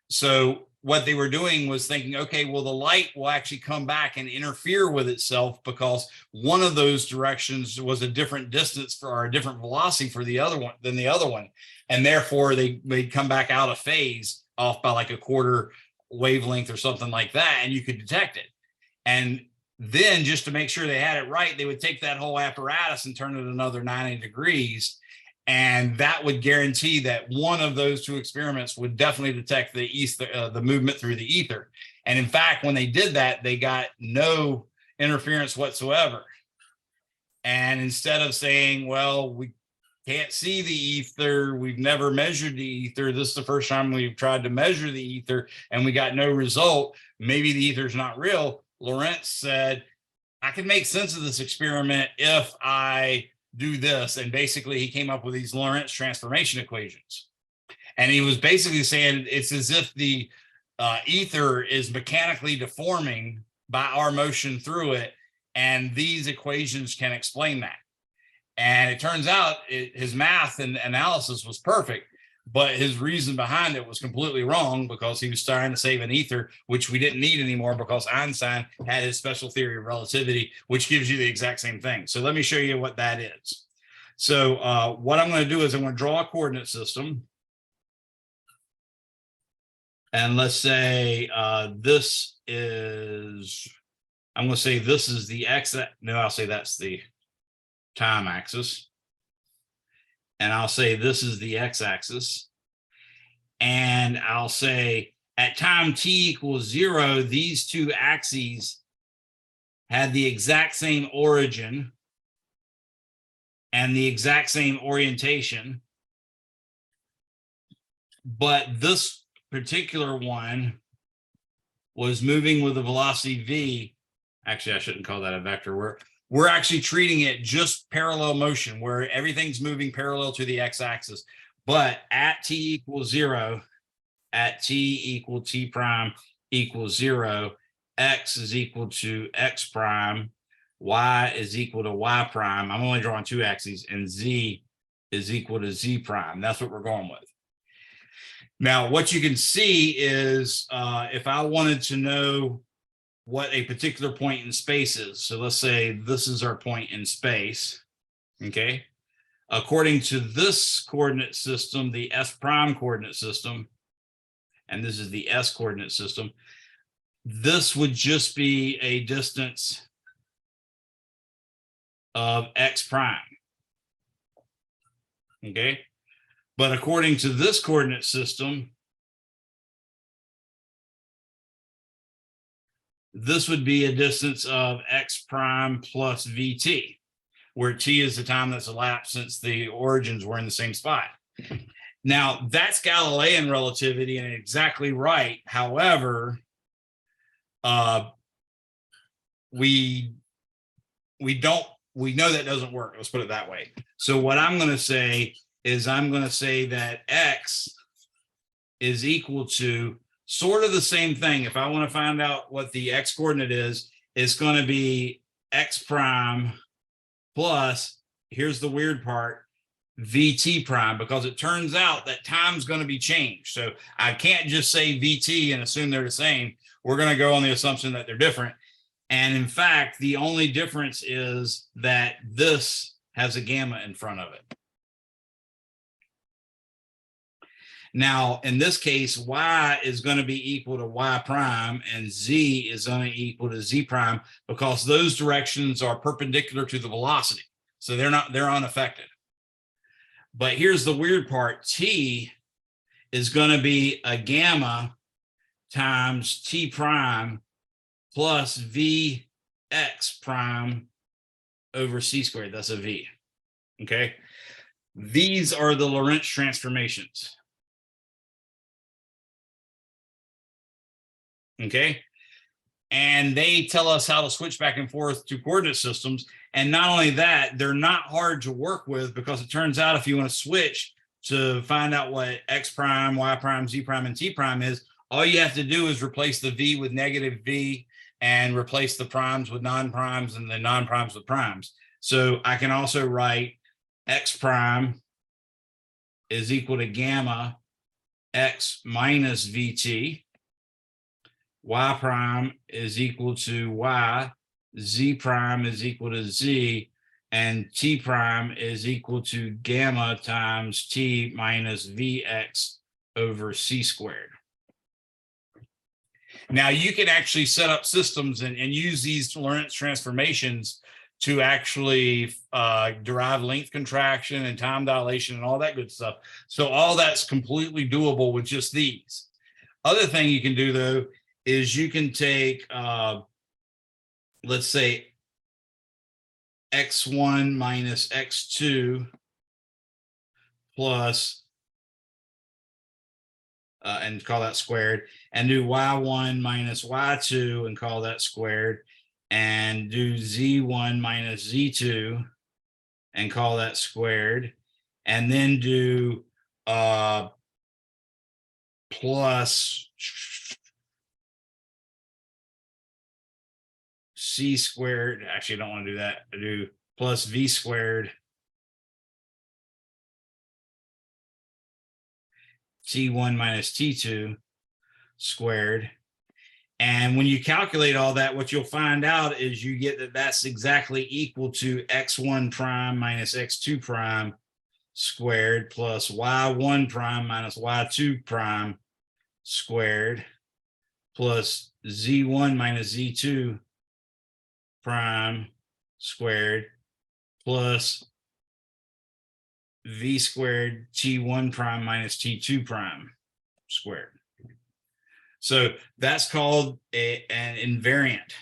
So what they were doing was thinking, okay, well, the light will actually come back and interfere with itself because one of those directions was a different distance for, or a different velocity for the other one than the other one. And therefore they'd come back out of phase off by like a quarter wavelength or something like that, and you could detect it. And then just to make sure they had it right, they would take that whole apparatus and turn it another 90 degrees. And that would guarantee that one of those two experiments would definitely detect the ether, the movement through the ether. And in fact, when they did that, they got no interference whatsoever. And instead of saying, well, we can't see the ether, we've never measured the ether, this is the first time we've tried to measure the ether and we got no result, maybe the ether is not real, Lorentz said, I can make sense of this experiment if I do this. And basically he came up with these Lorentz transformation equations. And he was basically saying it's as if the ether is mechanically deforming by our motion through it. And these equations can explain that. And it turns out his math and analysis was perfect, but his reason behind it was completely wrong because he was trying to save an ether, which we didn't need anymore because Einstein had his special theory of relativity, which gives you the exact same thing. So let me show you what that is. So what I'm going to do is I'm going to draw a coordinate system. And let's say this is, I'm going to say this is the X, no, I'll say that's the time axis. And I'll say this is the x-axis. And I'll say at time t equals 0, these two axes had the exact same origin and the exact same orientation. But this particular one was moving with a velocity v. Actually, I shouldn't call that a vector. We're actually treating it just parallel motion where everything's moving parallel to the x-axis. But at t equals 0, at t equal t prime equals 0, x is equal to x prime, y is equal to y prime. I'm only drawing two axes, and z is equal to z prime. That's what we're going with. Now, what you can see is if I wanted to know what a particular point in space is. So let's say this is our point in space, okay? According to this coordinate system, the S prime coordinate system, and this is the S coordinate system, this would just be a distance of X prime, okay? But according to this coordinate system, this would be a distance of x prime plus vt, where t is the time that's elapsed since the origins were in the same spot. Now, that's Galilean relativity and exactly right. However, we know that doesn't work. Let's put it that way. So what I'm going to say is I'm going to say that X is equal to sort of the same thing. If I want to find out what the X coordinate is, it's going to be X prime plus, here's the weird part, VT prime, because it turns out that time's going to be changed. So I can't just say VT and assume they're the same. We're going to go on the assumption that they're different. And in fact, the only difference is that this has a gamma in front of it. Now, in this case, Y is going to be equal to Y prime and Z is going to equal to Z prime because those directions are perpendicular to the velocity. So they're unaffected. But here's the weird part. T is going to be a gamma times T prime plus VX prime over C squared. That's a V. Okay. These are the Lorentz transformations. Okay. And they tell us how to switch back and forth to coordinate systems. And not only that, they're not hard to work with because it turns out if you want to switch to find out what X prime, Y prime, Z prime, and T prime is, all you have to do is replace the V with negative V and replace the primes with non-primes and the non-primes with primes. So I can also write X prime is equal to gamma X minus VT. Y prime is equal to Y, Z prime is equal to Z, and T prime is equal to gamma times T minus VX over C squared. Now you can actually set up systems and use these Lorentz transformations to actually derive length contraction and time dilation and all that good stuff. So all that's completely doable with just these. Other thing you can do though is you can take, let's say, x1 minus x2 plus, and call that squared, and do y1 minus y2 and call that squared, and do z1 minus z2 and call that squared, and then do plus c squared. Actually, I don't want to do that. I do plus v squared t1 minus t2 squared. And when you calculate all that, what you'll find out is you get that that's exactly equal to x1 prime minus x2 prime squared plus y1 prime minus y2 prime squared plus z1 minus z2 prime squared plus v squared t1 prime minus t2 prime squared. So that's called an invariant.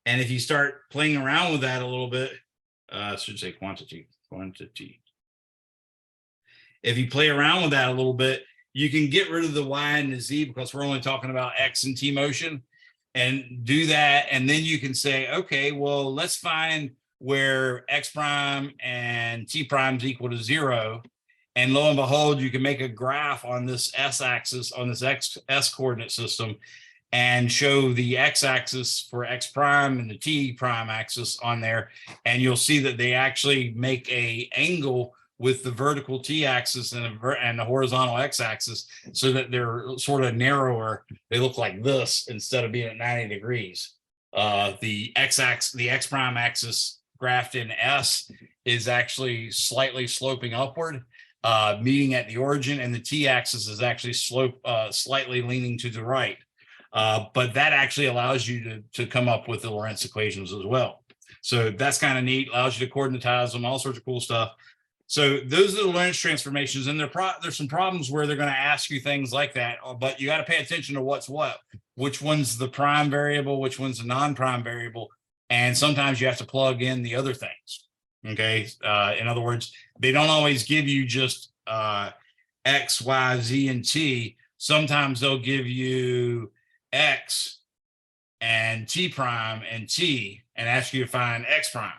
And if you start playing around with that a little bit, I should say quantity. If you play around with that a little bit, you can get rid of the y and the z because we're only talking about x and t motion, and do that. And then you can say, okay, well, let's find where x prime and t prime is equal to 0. And lo and behold, you can make a graph on this s-axis, on this s coordinate system, and show the x-axis for x prime and the t prime axis on there. And you'll see that they actually make a angle with the vertical t-axis and the horizontal x-axis, so that they're sort of narrower. They look like this instead of being at 90 degrees. The x-axis, the x prime axis graphed in S is actually slightly sloping upward, meeting at the origin, and the t-axis is actually slightly leaning to the right. But that actually allows you to come up with the Lorentz equations as well. So that's kind of neat, allows you to coordinatize them, all sorts of cool stuff. So those are the Lorentz transformations, and there's some problems where they're going to ask you things like that, but you got to pay attention to what's what, which one's the prime variable, which one's the non-prime variable, and sometimes you have to plug in the other things. Okay, in other words, they don't always give you just X, Y, Z, and T. Sometimes they'll give you X and T prime and T and ask you to find X prime.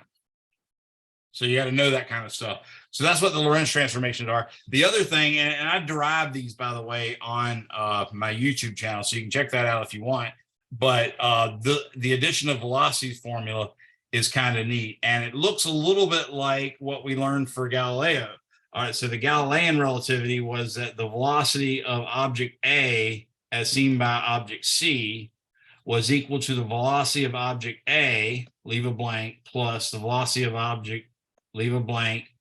So you got to know that kind of stuff. So that's what the Lorentz transformations are. The other thing, and I derived these, by the way, on my YouTube channel, so you can check that out if you want. But the addition of velocities formula is kind of neat. And it looks a little bit like what we learned for Galileo. All right, so the Galilean relativity was that the velocity of object A as seen by object C was equal to the velocity of object A, leave a blank, plus the velocity of object, leave a blank,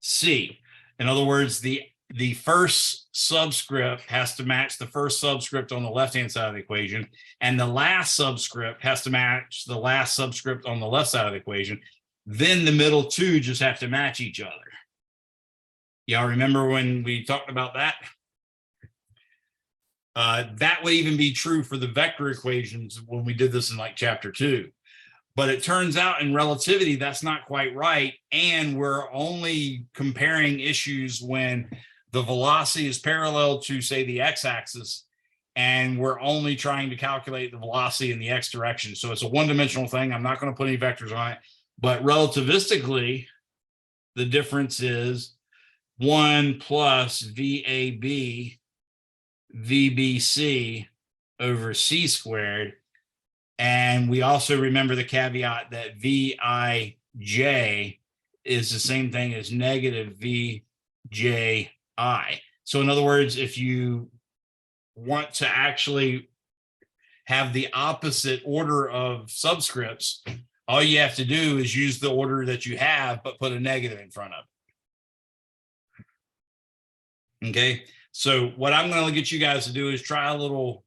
C. In other words, the first subscript has to match the first subscript on the left-hand side of the equation, and the last subscript has to match the last subscript on the left side of the equation. Then the middle two just have to match each other. Y'all remember when we talked about that? That would even be true for the vector equations when we did this in like chapter 2. But it turns out in relativity, that's not quite right. And we're only comparing issues when the velocity is parallel to, say, the x-axis, and we're only trying to calculate the velocity in the x direction. So it's a one-dimensional thing. I'm not going to put any vectors on it. But relativistically, the difference is 1 plus VAB VBC over C squared. And we also remember the caveat that VIJ is the same thing as negative VJI. So in other words, if you want to actually have the opposite order of subscripts, all you have to do is use the order that you have, but put a negative in front of it. Okay. So what I'm going to get you guys to do is try a little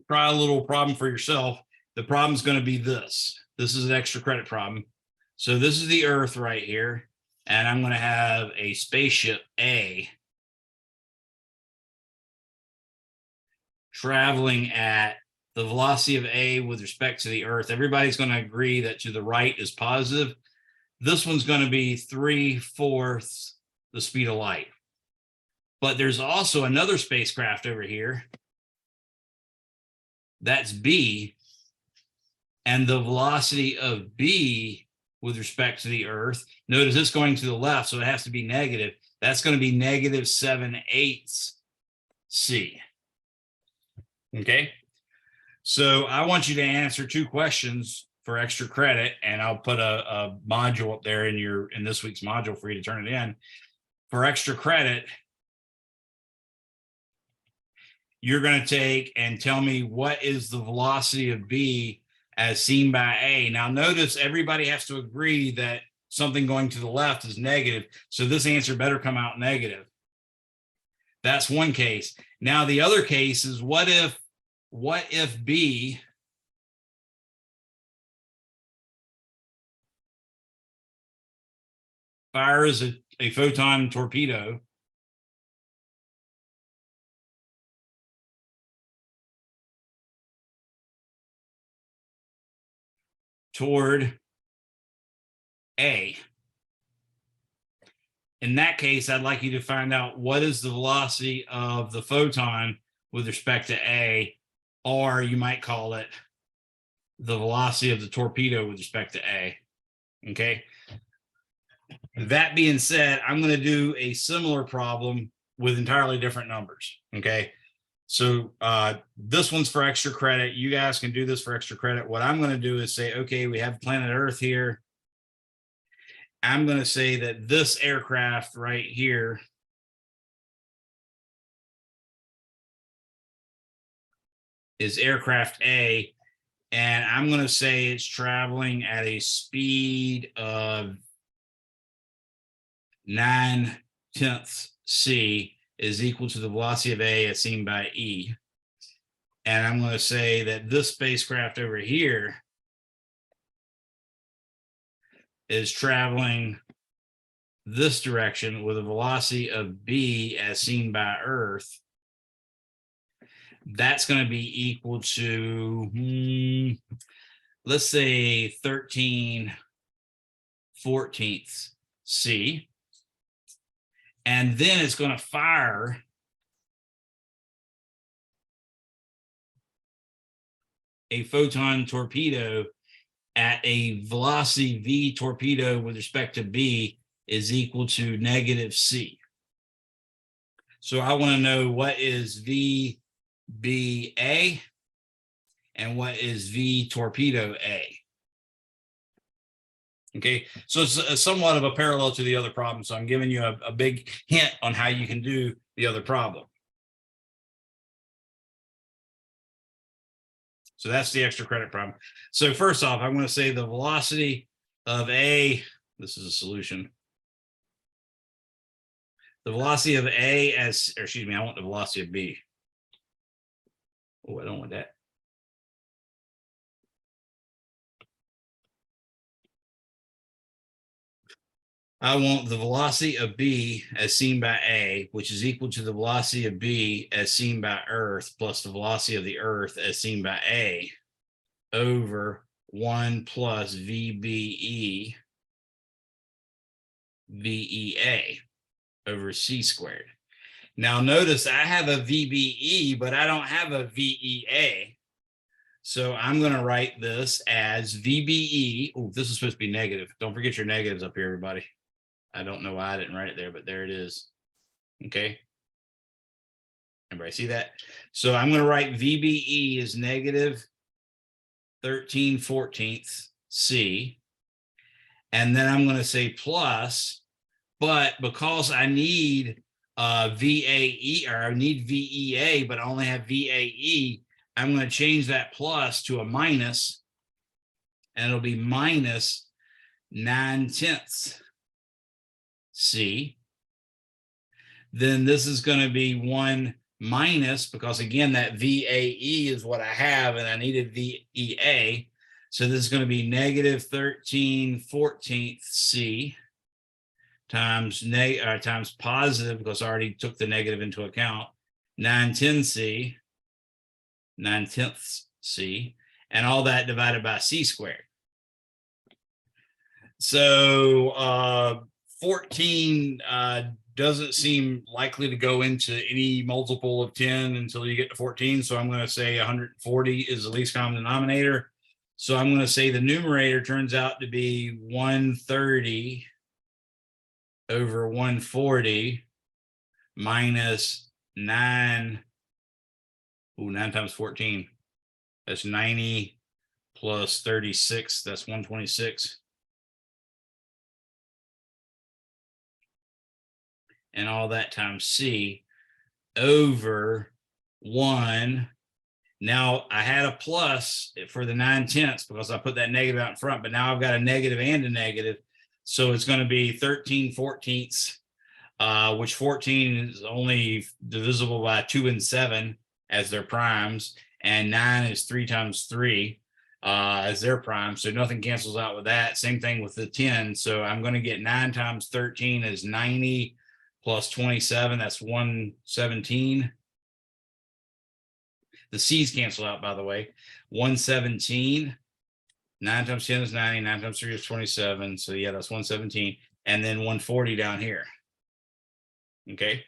problem for yourself. The problem is going to be this. This is an extra credit problem. So this is the Earth right here, and I'm going to have a spaceship A traveling at the velocity of A with respect to the Earth. Everybody's going to agree that to the right is positive. This one's going to be 3/4 the speed of light. But there's also another spacecraft over here. That's B. And the velocity of B with respect to the Earth, notice it's going to the left, so it has to be negative. That's going to be negative 7/8 C. Okay. So I want you to answer 2 questions for extra credit, and I'll put a module up there in this week's module for you to turn it in. For extra credit, you're going to take and tell me what is the velocity of B as seen by A. Now notice everybody has to agree that something going to the left is negative, so this answer better come out negative. That's one case. Now the other case is what if B fires a photon torpedo toward A. In that case, I'd like you to find out what is the velocity of the photon with respect to A, or you might call it the velocity of the torpedo with respect to A. Okay. That being said, I'm going to do a similar problem with entirely different numbers. Okay. So this one's for extra credit. You guys can do this for extra credit. What I'm going to do is say, okay, we have planet Earth here. I'm going to say that this aircraft right here is aircraft A, and I'm going to say it's traveling at a speed of 9/10 C is equal to the velocity of A as seen by E. And I'm going to say that this spacecraft over here is traveling this direction with a velocity of B as seen by Earth. That's going to be equal to, let's say 13/14 C. And then it's going to fire a photon torpedo at a velocity v torpedo with respect to b is equal to negative c. So I want to know what is VBA and what is V torpedo A. Okay, so it's somewhat of a parallel to the other problem. So I'm giving you a big hint on how you can do the other problem. So that's the extra credit problem. So first off, I'm going to say the velocity of A, this is a solution. The velocity of A as, or excuse me, I want the velocity of B. Oh, I don't want that. I want the velocity of B as seen by A, which is equal to the velocity of B as seen by Earth, plus the velocity of the Earth as seen by A, over 1 plus VBE VEA over C squared. Now notice I have a VBE, but I don't have a VEA. So I'm going to write this as VBE. Oh, this is supposed to be negative. Don't forget your negatives up here, everybody. I don't know why I didn't write it there, but there it is. Okay. Everybody see that? So I'm going to write VBE is negative 13/14 C. And then I'm going to say plus, but because I need VAE, or I need VEA, but I only have VAE, I'm going to change that plus to a minus, and it'll be minus 9/10 C. Then this is going to be 1 minus, because again, that VAE is what I have, and I needed VEA. So this is going to be negative 13/14 C times times positive, because I already took the negative into account, 9/10 C, 9/10 C, and all that divided by C squared. So 14 doesn't seem likely to go into any multiple of 10 until you get to 14. So I'm going to say 140 is the least common denominator. So I'm going to say the numerator turns out to be 130 over 140 minus 9. Ooh, 9 times 14. That's 90 plus 36. That's 126. And all that times C over 1. Now I had a plus for the 9/10 because I put that negative out in front, but now I've got a negative and a negative. So it's going to be 13/14, which 14 is only divisible by 2 and 7 as their primes, and 9 is 3 times 3 as their prime. So nothing cancels out with that. Same thing with the 10. So I'm going to get 9 times 13 is 90 plus 27. That's 117. The C's cancel out, by the way. 117. 9 times 10 is 90. 9 times 3 is 27. So yeah, that's 117. And then 140 down here. Okay.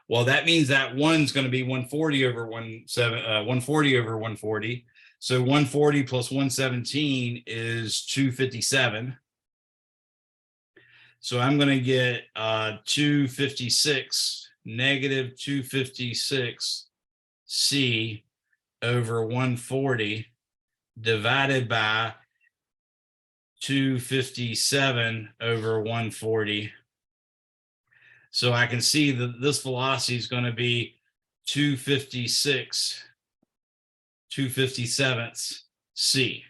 Well, that means that 1's going to be 140 over 140 over 140. So 140 plus 117 is 257. So I'm going to get 256, negative 256 C over 140 divided by 257 over 140. So I can see that this velocity is going to be 257 C.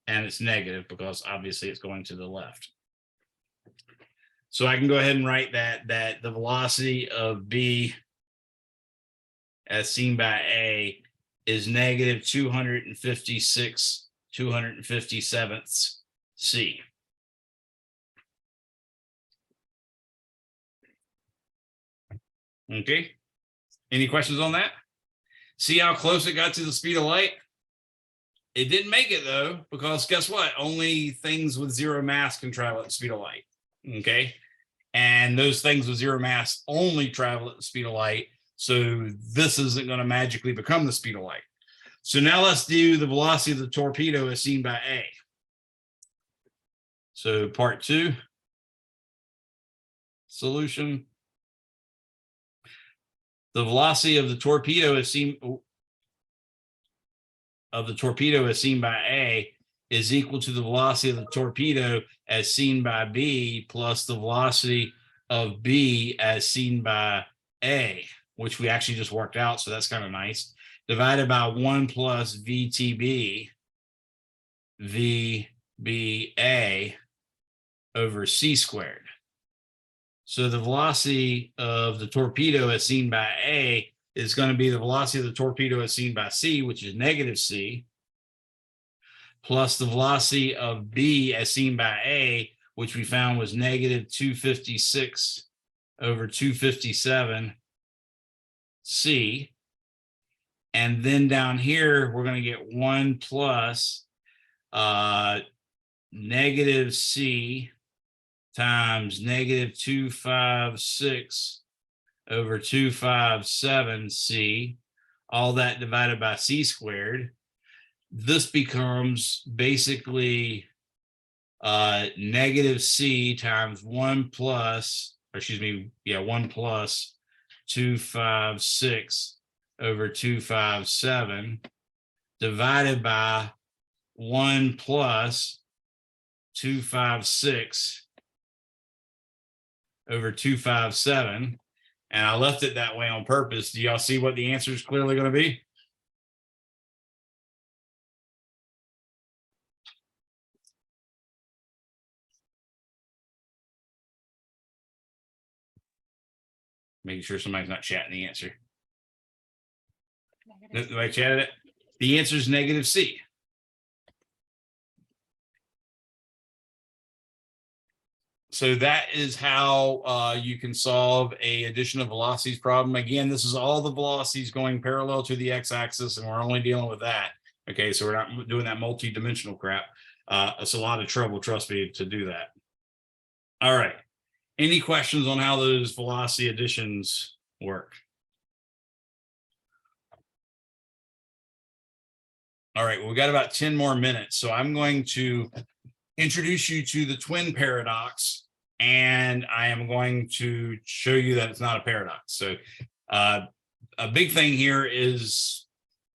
And it's negative because obviously it's going to the left. So I can go ahead and write that the velocity of B as seen by A is negative 257 C. Okay. Any questions on that? See how close it got to the speed of light? It didn't make it though, because guess what? Only things with zero mass can travel at the speed of light. Okay. And those things with zero mass only travel at the speed of light. So this isn't going to magically become the speed of light. So now let's do the velocity of the torpedo as seen by A. So part 2, solution. The velocity of the torpedo as seen by A is equal to the velocity of the torpedo as seen by B plus the velocity of B as seen by A, which we actually just worked out, so that's kind of nice, divided by 1 plus VTB VBA over C squared. So the velocity of the torpedo as seen by A is going to be the velocity of the torpedo as seen by C, which is negative C, plus the velocity of B as seen by A, which we found was negative 256 over 257 C. And then down here, we're going to get 1 plus negative C times negative 256 over 257 C, all that divided by C squared. This becomes basically negative C times 1 plus 256 over 257 divided by 1 plus 256 over 257. And I left it that way on purpose. Do y'all see what the answer is clearly going to be? Making sure somebody's not chatting the answer. Nobody chatted it. The answer is negative C. So that is how you can solve a addition of velocities problem. Again, this is all the velocities going parallel to the x-axis, and we're only dealing with that. Okay, so we're not doing that multi-dimensional crap. It's a lot of trouble, trust me, to do that. All right. Any questions on how those velocity additions work? All right, well, we got about 10 more minutes. So I'm going to introduce you to the twin paradox, and I am going to show you that it's not a paradox. So a big thing here is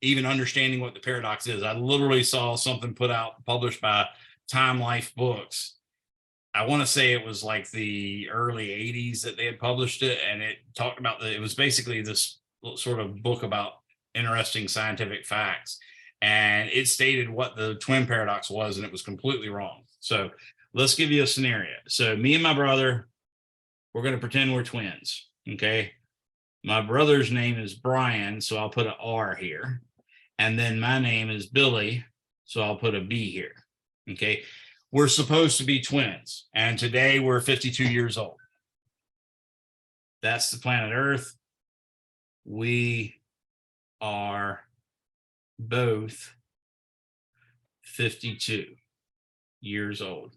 even understanding what the paradox is. I literally saw something published by Time Life Books. I want to say it was like the early 80s that they had published it, and it talked about it was basically this sort of book about interesting scientific facts. And it stated what the twin paradox was, and it was completely wrong. So let's give you a scenario. So me and my brother, we're going to pretend we're twins. Okay. My brother's name is Brian, so I'll put an R here. And then my name is Billy, so I'll put a B here. Okay. We're supposed to be twins, and today we're 52 years old. That's the planet Earth. We are both 52 years old.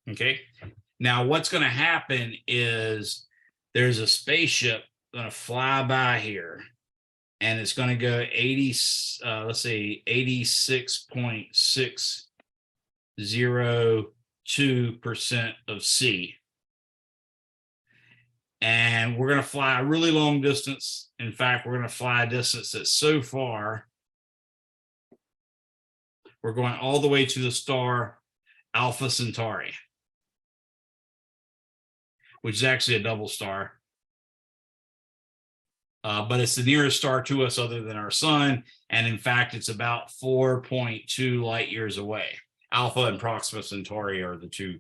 Okay. Now what's going to happen is there's a spaceship going to fly by here, and it's going to go 86.602% of C. And we're going to fly a really long distance. In fact, we're going to fly a distance that's so far, we're going all the way to the star Alpha Centauri, which is actually a double star. But it's the nearest star to us other than our sun. And in fact, it's about 4.2 light years away. Alpha and Proxima Centauri are the two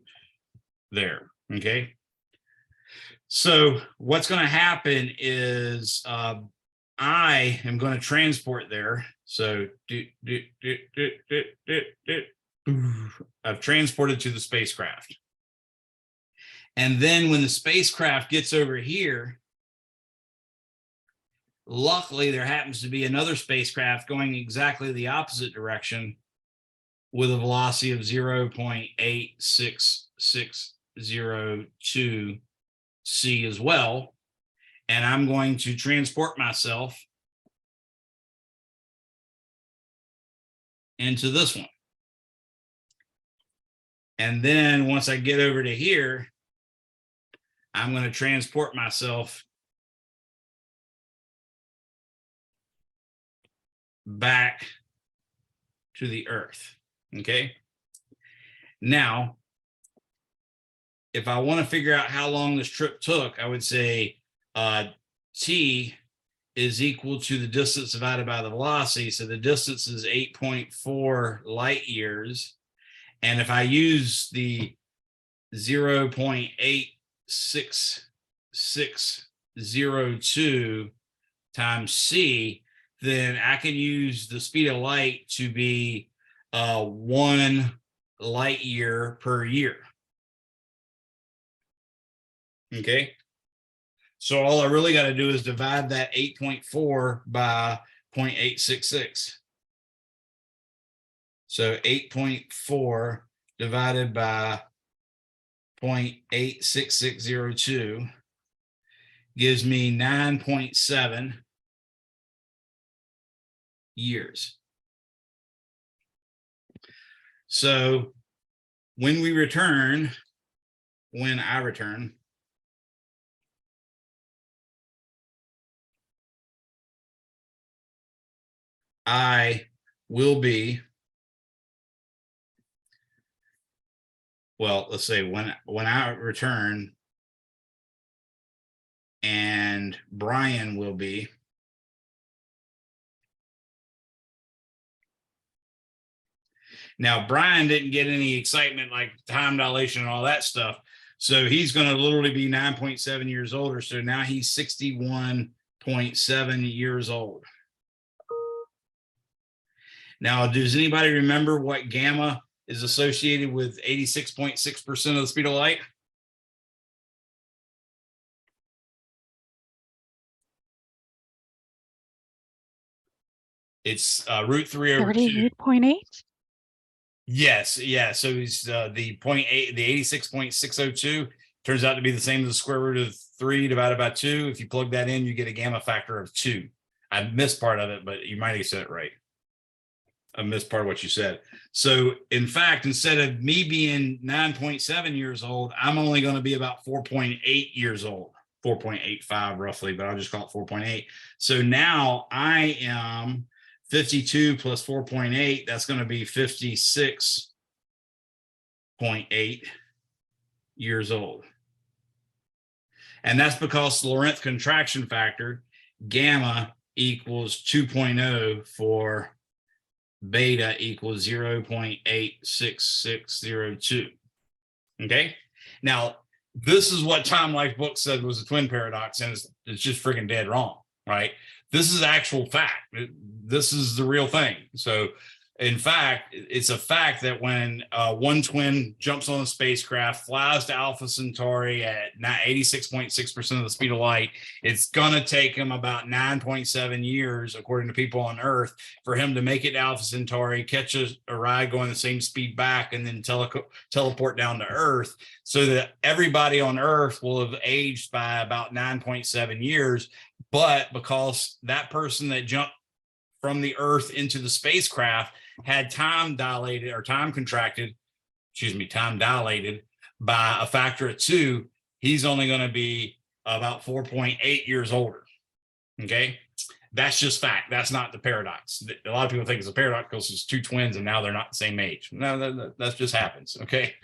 there. Okay. So what's going to happen is I am going to transport there. So I've transported to the spacecraft. And then when the spacecraft gets over here, luckily there happens to be another spacecraft going exactly the opposite direction with a velocity of 0.86602 C as well. And I'm going to transport myself into this one. And then once I get over to here, I'm going to transport myself back to the Earth. Okay. Now, if I want to figure out how long this trip took, I would say t is equal to the distance divided by the velocity. So the distance is 8.4 light years. And if I use the 0.86602 times c, then I can use the speed of light to be 1 light year per year. Okay. So all I really got to do is divide that 8.4 by 0.866. So 8.4 divided by 0.86602 gives me 9.7 years. So when I return, I will be, well, let's say when I return, and Brian will be, now Brian didn't get any excitement like time dilation and all that stuff. So he's going to literally be 9.7 years older. So now he's 61.7 years old. Now, does anybody remember what gamma is associated with 86.6% of the speed of light? It's root 3 over 2. 38.8? Yes, yeah. So he's the 0.8, the 86.602 turns out to be the same as the square root of 3 divided by 2. If you plug that in, you get a gamma factor of 2. I missed part of it, but you might have said it right. I missed part of what you said. So in fact, instead of me being 9.7 years old, I'm only going to be about 4.8 years old, 4.85 roughly, but I'll just call it 4.8. So now I am 52 plus 4.8, that's going to be 56.8 years old. And that's because the Lorentz contraction factor, gamma equals 2.0 for beta equals 0.86602. Okay. Now, this is what Tom Life book said was a twin paradox, and it's just freaking dead wrong, right? This is actual fact. This is the real thing. So in fact, it's a fact that when one twin jumps on a spacecraft, flies to Alpha Centauri at 86.6% of the speed of light, it's going to take him about 9.7 years, according to people on Earth, for him to make it to Alpha Centauri, catch a ride going the same speed back, and then teleport down to Earth, so that everybody on Earth will have aged by about 9.7 years. But because that person that jumped from the Earth into the spacecraft had time dilated by a factor of 2, he's only going to be about 4.8 years older. Okay. That's just fact. That's not the paradox. A lot of people think it's a paradox because it's two twins and now they're not the same age. No, that just happens. Okay.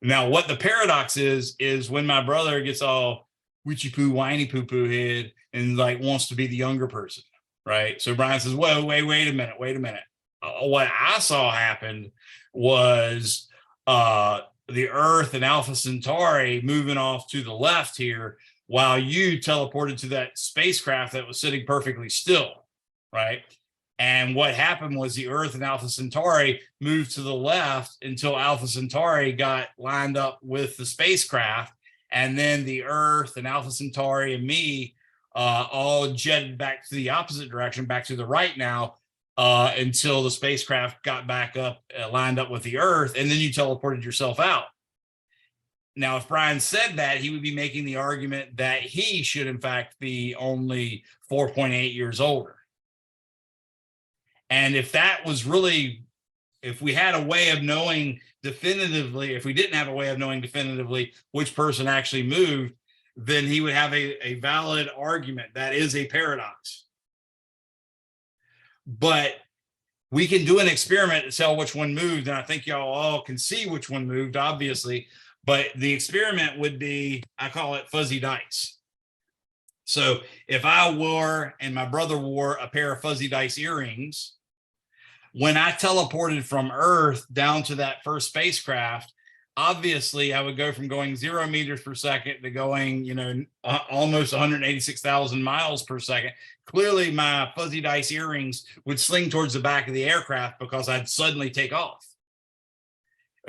Now, what the paradox is when my brother gets all witchy poo, whiny poo poo head and like wants to be the younger person. Right. So Brian says, whoa, wait a minute. What I saw happen was the Earth and Alpha Centauri moving off to the left here while you teleported to that spacecraft that was sitting perfectly still. Right. And what happened was the Earth and Alpha Centauri moved to the left until Alpha Centauri got lined up with the spacecraft. And then the Earth and Alpha Centauri and me all jetted back to the opposite direction, back to the right now, until the spacecraft got back up, lined up with the Earth, and then you teleported yourself out. Now, if Brian said that, he would be making the argument that he should, in fact, be only 4.8 years older. And if that was really if we had a way of knowing definitively, if we didn't have a way of knowing definitively which person actually moved, then he would have a valid argument. That is a paradox. But we can do an experiment to tell which one moved, and I think y'all all can see which one moved, obviously. But the experiment would be, I call it fuzzy dice. So if I wore and my brother wore a pair of fuzzy dice earrings, when I teleported from Earth down to that first spacecraft, obviously I would go from going 0 meters per second to going, you know, almost 186,000 miles per second. Clearly my fuzzy dice earrings would sling towards the back of the aircraft because I'd suddenly take off.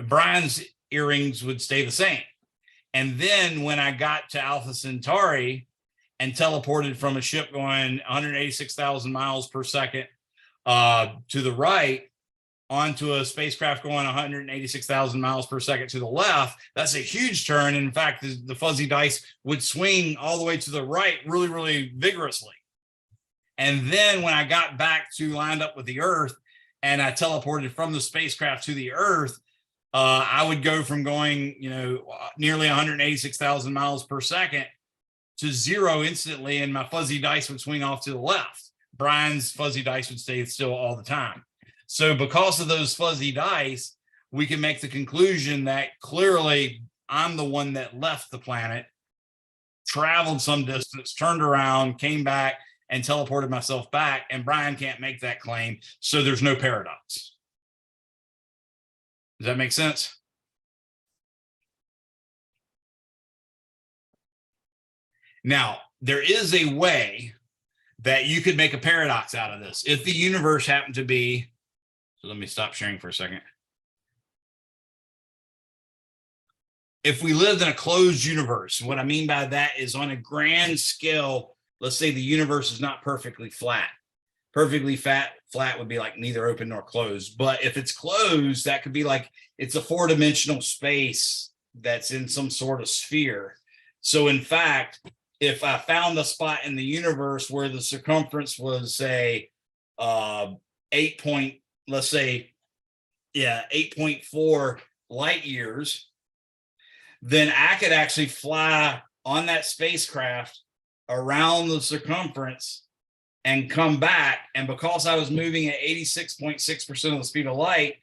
Brian's earrings would stay the same. And then when I got to Alpha Centauri and teleported from a ship going 186,000 miles per second to the right onto a spacecraft going 186,000 miles per second to the left, that's a huge turn. In fact, the fuzzy dice would swing all the way to the right really, really vigorously. And then when I got back to lined up with the Earth and I teleported from the spacecraft to the Earth, I would go from going, you know, nearly 186,000 miles per second to 0 instantly, and my fuzzy dice would swing off to the left. Brian's fuzzy dice would stay still all the time. So because of those fuzzy dice, we can make the conclusion that clearly I'm the one that left the planet, traveled some distance, turned around, came back, and teleported myself back, and Brian can't make that claim, so there's no paradox. Does that make sense? Now, there is a way that you could make a paradox out of this. If the universe happened to be, so let me stop sharing for a second. If we lived in a closed universe, what I mean by that is on a grand scale, let's say the universe is not perfectly flat. Perfectly flat would be like neither open nor closed. But if it's closed, that could be like it's a 4-dimensional space that's in some sort of sphere. So in fact, if I found a spot in the universe where the circumference was, say, 8.4 light years, then I could actually fly on that spacecraft around the circumference and come back. And because I was moving at 86.6% of the speed of light,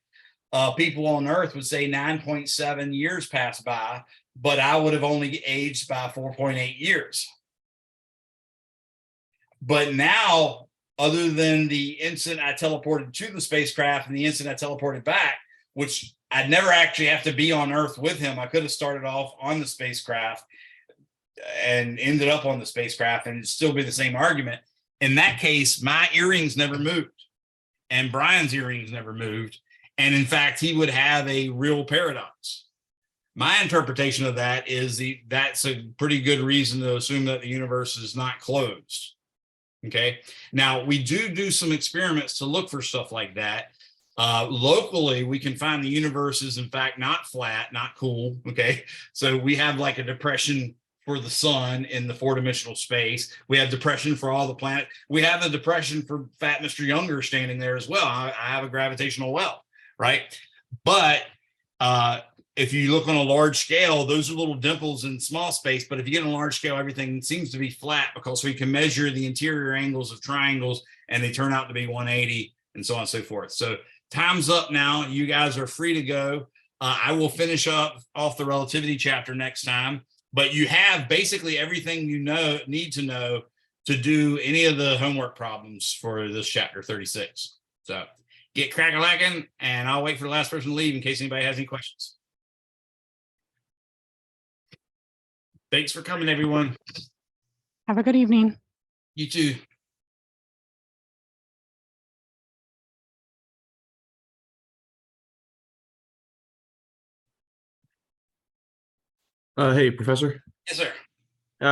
people on Earth would say 9.7 years passed by, but I would have only aged by 4.8 years. But now, other than the instant I teleported to the spacecraft and the instant I teleported back, which I'd never actually have to be on Earth with him. I could have started off on the spacecraft and ended up on the spacecraft, and it'd still be the same argument. In that case, my earrings never moved and Brian's earrings never moved. And in fact, he would have a real paradox. My interpretation of that is that's a pretty good reason to assume that the universe is not closed. Okay. Now we do some experiments to look for stuff like that. Locally, we can find the universe is in fact not flat, not cool. Okay. So we have like a depression for the sun in the 4-dimensional space. We have depression for all the planet. We have a depression for Fat Mr. Younger standing there as well. I have a gravitational well, right? But if you look on a large scale, those are little dimples in small space. But if you get on a large scale, everything seems to be flat because we can measure the interior angles of triangles and they turn out to be 180 and so on and so forth. So time's up now. You guys are free to go. I will finish up off the relativity chapter next time. But you have basically everything you need to know to do any of the homework problems for this chapter 36. So get crack-a-lacking, and I'll wait for the last person to leave in case anybody has any questions. Thanks for coming, everyone. Have a good evening. You too. Hey, Professor. Yes, sir.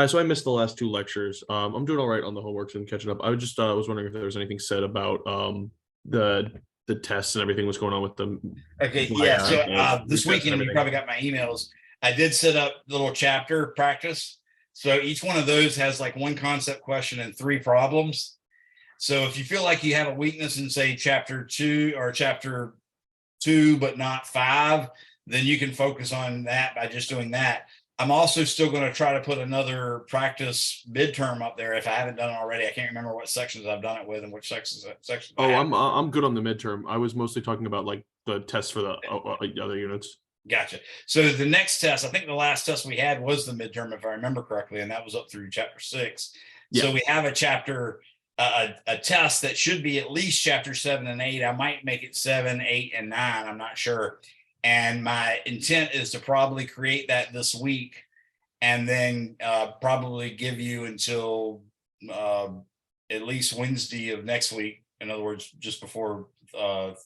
So I missed the last 2 lectures. I'm doing all right on the homeworks and catching up. I just was wondering if there was anything said about the tests and everything was going on with them. Okay, yeah. So this weekend you probably got my emails. I did set up the little chapter practice. So each one of those has like 1 concept question and 3 problems. So if you feel like you have a weakness in, say, chapter 2 or chapter 2, but not 5, then you can focus on that by just doing that. I'm also still going to try to put another practice midterm up there if I haven't done it already. I can't remember what sections I've done it with and which sections. Oh, I'm good on the midterm. I was mostly talking about like the tests for the other units. Gotcha. So the next test, I think the last test we had was the midterm, if I remember correctly, and that was up through chapter 6. So we have a chapter, a test that should be at least chapter 7 and 8. I might make it 7, 8, and 9. I'm not sure. And my intent is to probably create that this week and then probably give you until at least Wednesday of next week. In other words, just before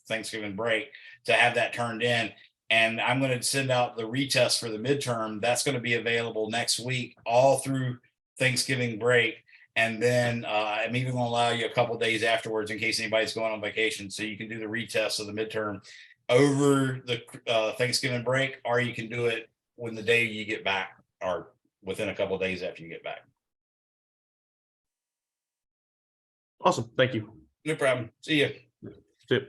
Thanksgiving break, to have that turned in. And I'm going to send out the retest for the midterm. That's going to be available next week, all through Thanksgiving break. And then I'm even going to allow you a couple of days afterwards in case anybody's going on vacation. So you can do the retest of the midterm over the Thanksgiving break, or you can do it when the day you get back or within a couple of days after you get back. Awesome. Thank you. No problem. See you. See you.